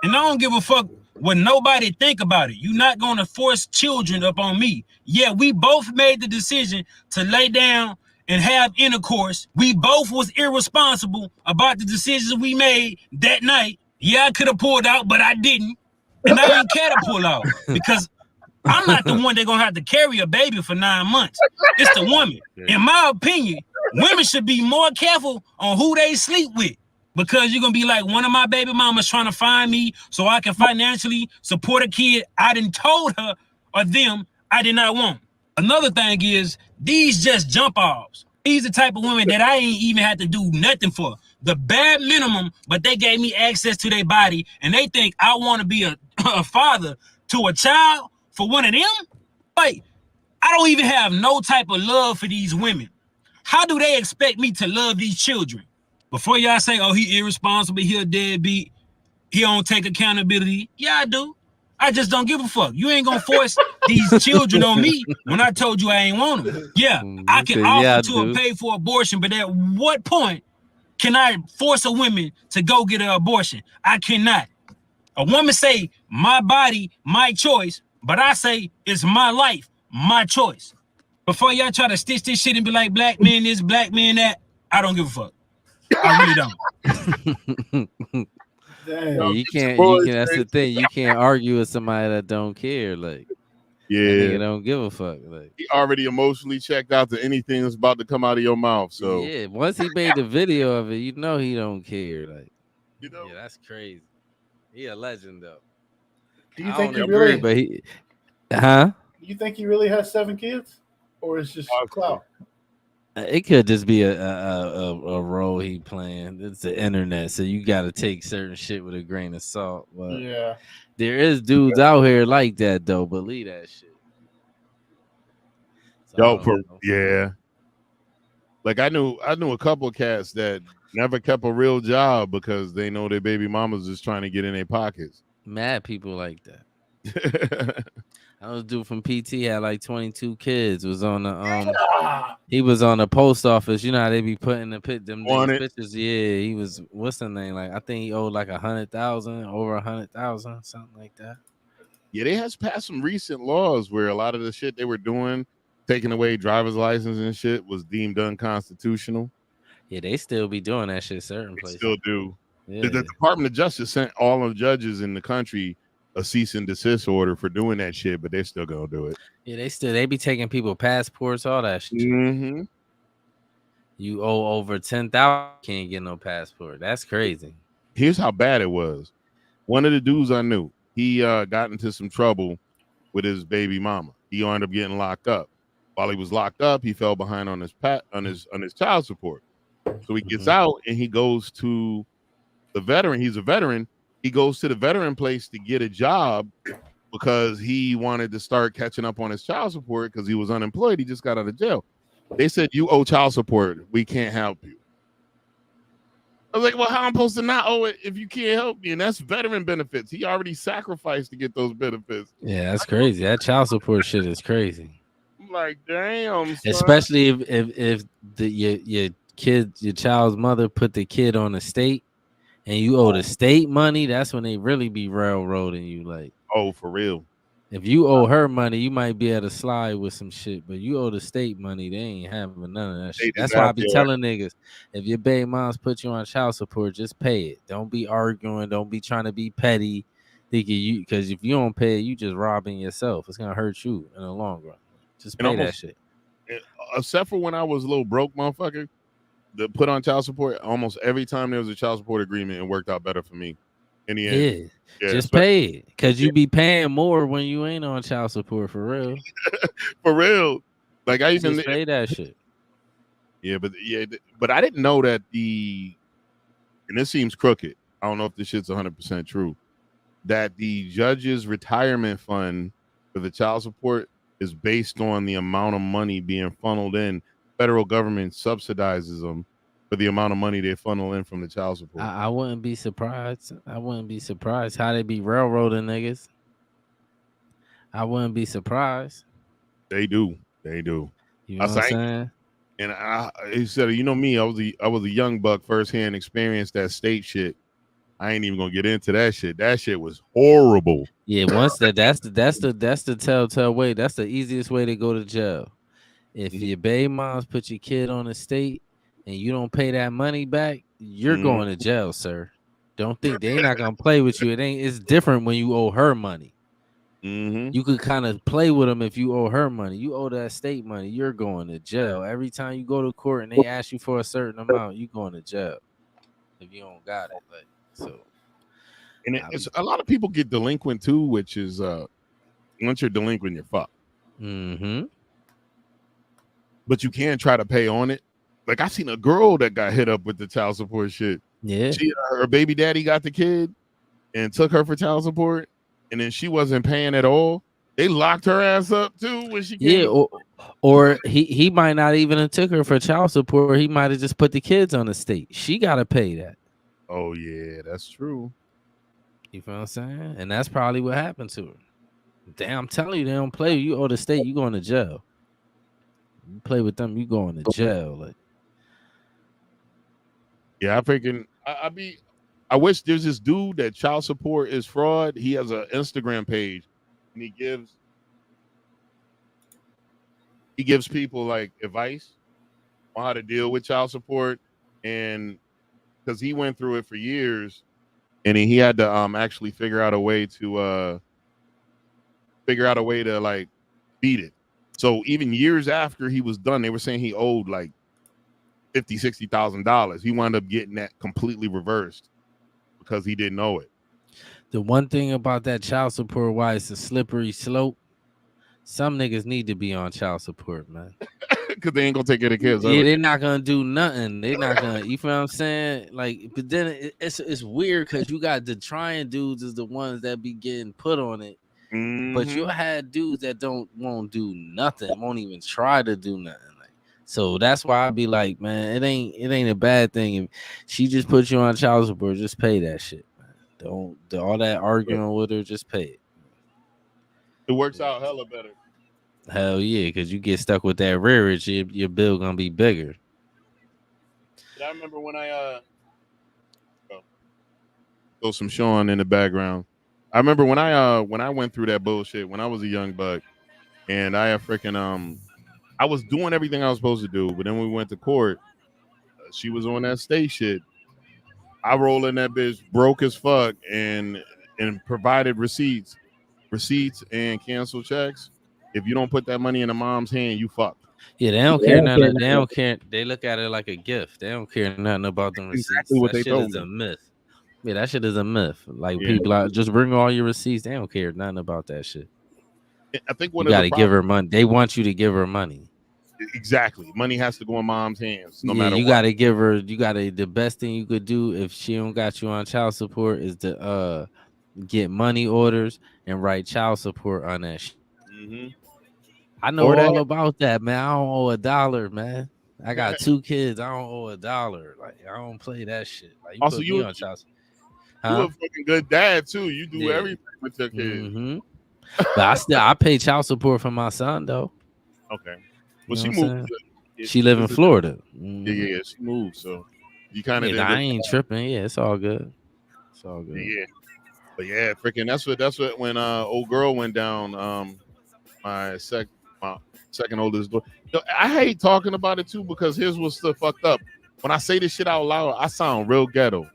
And I don't give a fuck what nobody think about it. You're not gonna force children up on me. Yeah, we both made the decision to lay down and have intercourse. We both was irresponsible about the decisions we made that night. Yeah, I could have pulled out, but I didn't. And I ain't care to pull out because I'm not the one that's gonna have to carry a baby for 9 months. It's the woman. In my opinion, women should be more careful on who they sleep with. Because you're gonna be like, one of my baby mamas trying to find me so I can financially support a kid I done told her or them I did not want. Another thing is, these just jump offs. These the type of women that I ain't even had to do nothing for. The bare minimum, but they gave me access to their body, and they think I want to be a father to a child for one of them? Like, I don't even have no type of love for these women. How do they expect me to love these children? Before y'all say, oh, he irresponsible, he a deadbeat, he don't take accountability. Yeah, I do. I just don't give a fuck. You ain't gonna force these children on me when I told you I ain't want them. Yeah, I can offer to pay for abortion, but at what point can I force a woman to go get an abortion? I cannot. A woman say, my body, my choice, but I say, it's my life, my choice. Before y'all try to stitch this shit and be like, black man this, black man that, I don't give a fuck. I really don't. Yeah, you can't. That's the thing. You can't argue with somebody that don't care. Like, they don't give a fuck. Like, he already emotionally checked out to anything that's about to come out of your mouth. So yeah, once he made the video of it, you know he don't care. Like, you know, yeah, that's crazy. He a legend though. Do you think he really? But he, huh? Do you think he really has 7 kids, or it's just clout? It could just be a role he playing. It's the internet, so you got to take certain shit with a grain of salt. But yeah, there is dudes out here like that though. Believe that shit. So yeah. Like I knew a couple of cats that never kept a real job because they know their baby mamas just trying to get in their pockets. Mad people like that. I was a dude from PT, had like 22 kids. Was on the he was on the post office. You know how they be putting them pictures. Yeah, he was. What's the name? Like I think he owed like 100,000, over 100,000, something like that. Yeah, they has passed some recent laws where a lot of the shit they were doing, taking away driver's license and shit, was deemed unconstitutional. Yeah, they still be doing that shit certain places. Still do. Yeah. The Department of Justice sent all of the judges in the country a cease and desist order for doing that shit, but they're still gonna do it. Yeah, they be taking people passports, all that shit. Mm-hmm. You owe over 10,000, can't get no passport. That's crazy. Here's how bad it was. One of the dudes I knew, he got into some trouble with his baby mama. He ended up getting locked up. While he was locked up, he fell behind on his child support. So he gets out and he goes to the veteran. He's a veteran. He goes to the veteran place to get a job because he wanted to start catching up on his child support because he was unemployed. He just got out of jail. They said, you owe child support. We can't help you. I was like, well, how am I supposed to not owe it if you can't help me? And that's veteran benefits. He already sacrificed to get those benefits. Yeah, that's crazy. That child support shit is crazy. I'm like, damn. Son. Especially if your child's mother put the kid on the state and you owe the state money, that's when they really be railroading you. Like, oh, for real. If you owe her money, you might be able to slide with some shit, but you owe the state money, they ain't having none of that shit. That's why I be telling niggas, if your baby moms put you on child support, just pay it. Don't be arguing. Don't be trying to be petty. Thinking you, because if you don't pay it, you just robbing yourself. It's gonna hurt you in the long run. Just pay that shit. Except for when I was a little broke, motherfucker, to put on child support, almost every time there was a child support agreement, it worked out better for me in the end. Yeah, just pay it, because you be paying more when you ain't on child support, for real. For real. Like I even just pay that shit. Yeah, but I didn't know that and this seems crooked. I don't know if this shit's 100% true. That the judge's retirement fund for the child support is based on the amount of money being funneled in. Federal government subsidizes them for the amount of money they funnel in from the child support. I wouldn't be surprised. How they be railroading niggas. I wouldn't be surprised. They do. You know what I'm saying? And he said, you know me, I was a young buck, firsthand experienced that state shit. I ain't even gonna get into that shit. That shit was horrible. Yeah, once that's the telltale way. That's the easiest way to go to jail. If your baby moms put your kid on estate and you don't pay that money back, you're going to jail, sir. Don't think they're not gonna play with you. It's different when you owe her money. You could kind of play with them if you owe her money. You owe that estate money, you're going to jail. Every time you go to court and they ask you for a certain amount, you're going to jail if you don't got it. Like so. And it's a lot of people get delinquent too, which is once you're delinquent, you're fucked. But you can try to pay on it. Like I seen a girl that got hit up with the child support shit. Yeah, her baby daddy got the kid and took her for child support, and then she wasn't paying at all. They locked her ass up too when she came. Yeah, or he might not even have took her for child support. He might have just put the kids on the estate. She got to pay that. Oh yeah, that's true. You feel what I'm saying? And that's probably what happened to her. Damn, I'm telling you, they don't play. You owe the state, you going to jail. You play with them, you going to jail. Like, yeah, I freaking I wish there's this dude that child support is fraud. He has an Instagram page and he gives people like advice on how to deal with child support, and because he went through it for years. And he had to actually figure out a way to like beat it. So even years after he was done, they were saying he owed like $50,000-$60,000. He wound up getting that completely reversed because he didn't know it. The one thing about that child support, why it's a slippery slope, some niggas need to be on child support, man. Because they ain't gonna take care of the kids. Yeah, they're not gonna do nothing. They're not gonna. You feel what I'm saying? Like, but then it's weird because you got the trying dudes is the ones that be getting put on it, but you had dudes that won't do nothing, won't even try to do nothing. Like, so that's why I be like, man, it ain't a bad thing if she just put you on child support. Just pay that shit, man. Don't do all that arguing with her. Just pay it. It works out hella better. Hell yeah, because you get stuck with that rearage, your bill gonna be bigger. I remember when throw some Sean in the background. I remember when I went through that bullshit when I was a young buck, and I I was doing everything I was supposed to do, but then when we went to court, she was on that state shit. I roll in that bitch broke as fuck and provided receipts and canceled checks. If you don't put that money in the mom's hand, you fucked. Yeah, they don't care nothing. They don't care. They look at it like a gift. They don't care nothing about them receipts. Exactly what that they shit told is me. a myth. Yeah, that shit is a myth. Like people like just bring all your receipts. They don't care nothing about that shit. I think you got to give her money. They want you to give her money. Exactly. Money has to go in mom's hands, no matter you what. Got to give her. You got to. The best thing you could do if she don't got you on child support is to get money orders and write child support on that shit. I know all about that, man. I don't owe $1, man. I got 2 kids. I don't owe $1. Like I don't play that shit. Like you also, put me on child support. You a fucking good dad too. You do everything with your kids. But I pay child support for my son though. Okay. Well, You know she what I'm moved. She live in Florida. Yeah, she moved. So you kind of. I ain't tripping. Yeah, it's all good. It's all good. Yeah, but yeah, freaking. That's what when old girl went down. My second oldest daughter. I hate talking about it too because here's what's still fucked up. When I say this shit out loud, I sound real ghetto.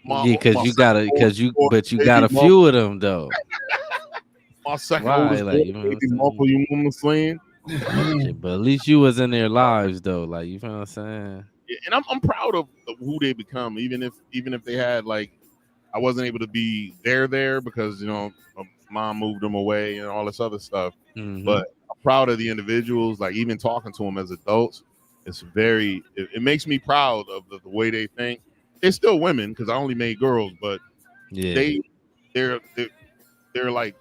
But you got a few of them though. My second oldest daughter, you know what I'm saying? But at least you was in their lives though, like you feel what I'm saying. Yeah, and I'm proud of who they become, even if they had like I wasn't able to be there because mom moved them away and all this other stuff. But I'm proud of the individuals. Like even talking to them as adults, it makes me proud of the way they think. They're still women because I only made girls, but they're like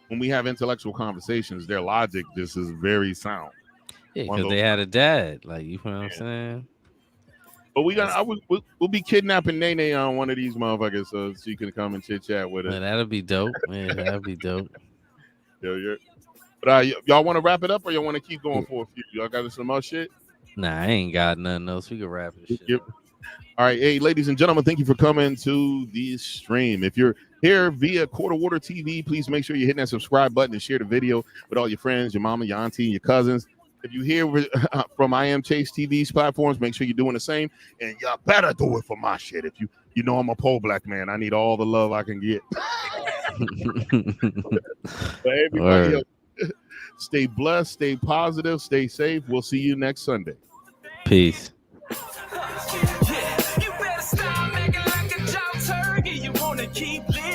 when we have intellectual conversations, their logic just is very sound. Yeah, because they had a dad, like you know what I'm saying. But we'll be kidnapping Nene on one of these motherfuckers so she can come and chit chat with us. Man, that'll be dope. Man, that'll be dope. But y'all want to wrap it up or y'all want to keep going for a few? Y'all got some more shit? Nah, I ain't got nothing else. We can wrap this shit. All right, hey, ladies and gentlemen, thank you for coming to the stream. If you're here via Quarter Water TV, please make sure you're hitting that subscribe button and share the video with all your friends, your mama, your auntie, your cousins. If you hear from I Am Chase TV's platforms, make sure you're doing the same. And y'all better do it for my shit. If you know I'm a pro-black man, I need all the love I can get. But everybody else, stay blessed, stay positive, stay safe. We'll see you next Sunday. Peace. You better stop making like a job turkey. You wanna keep living.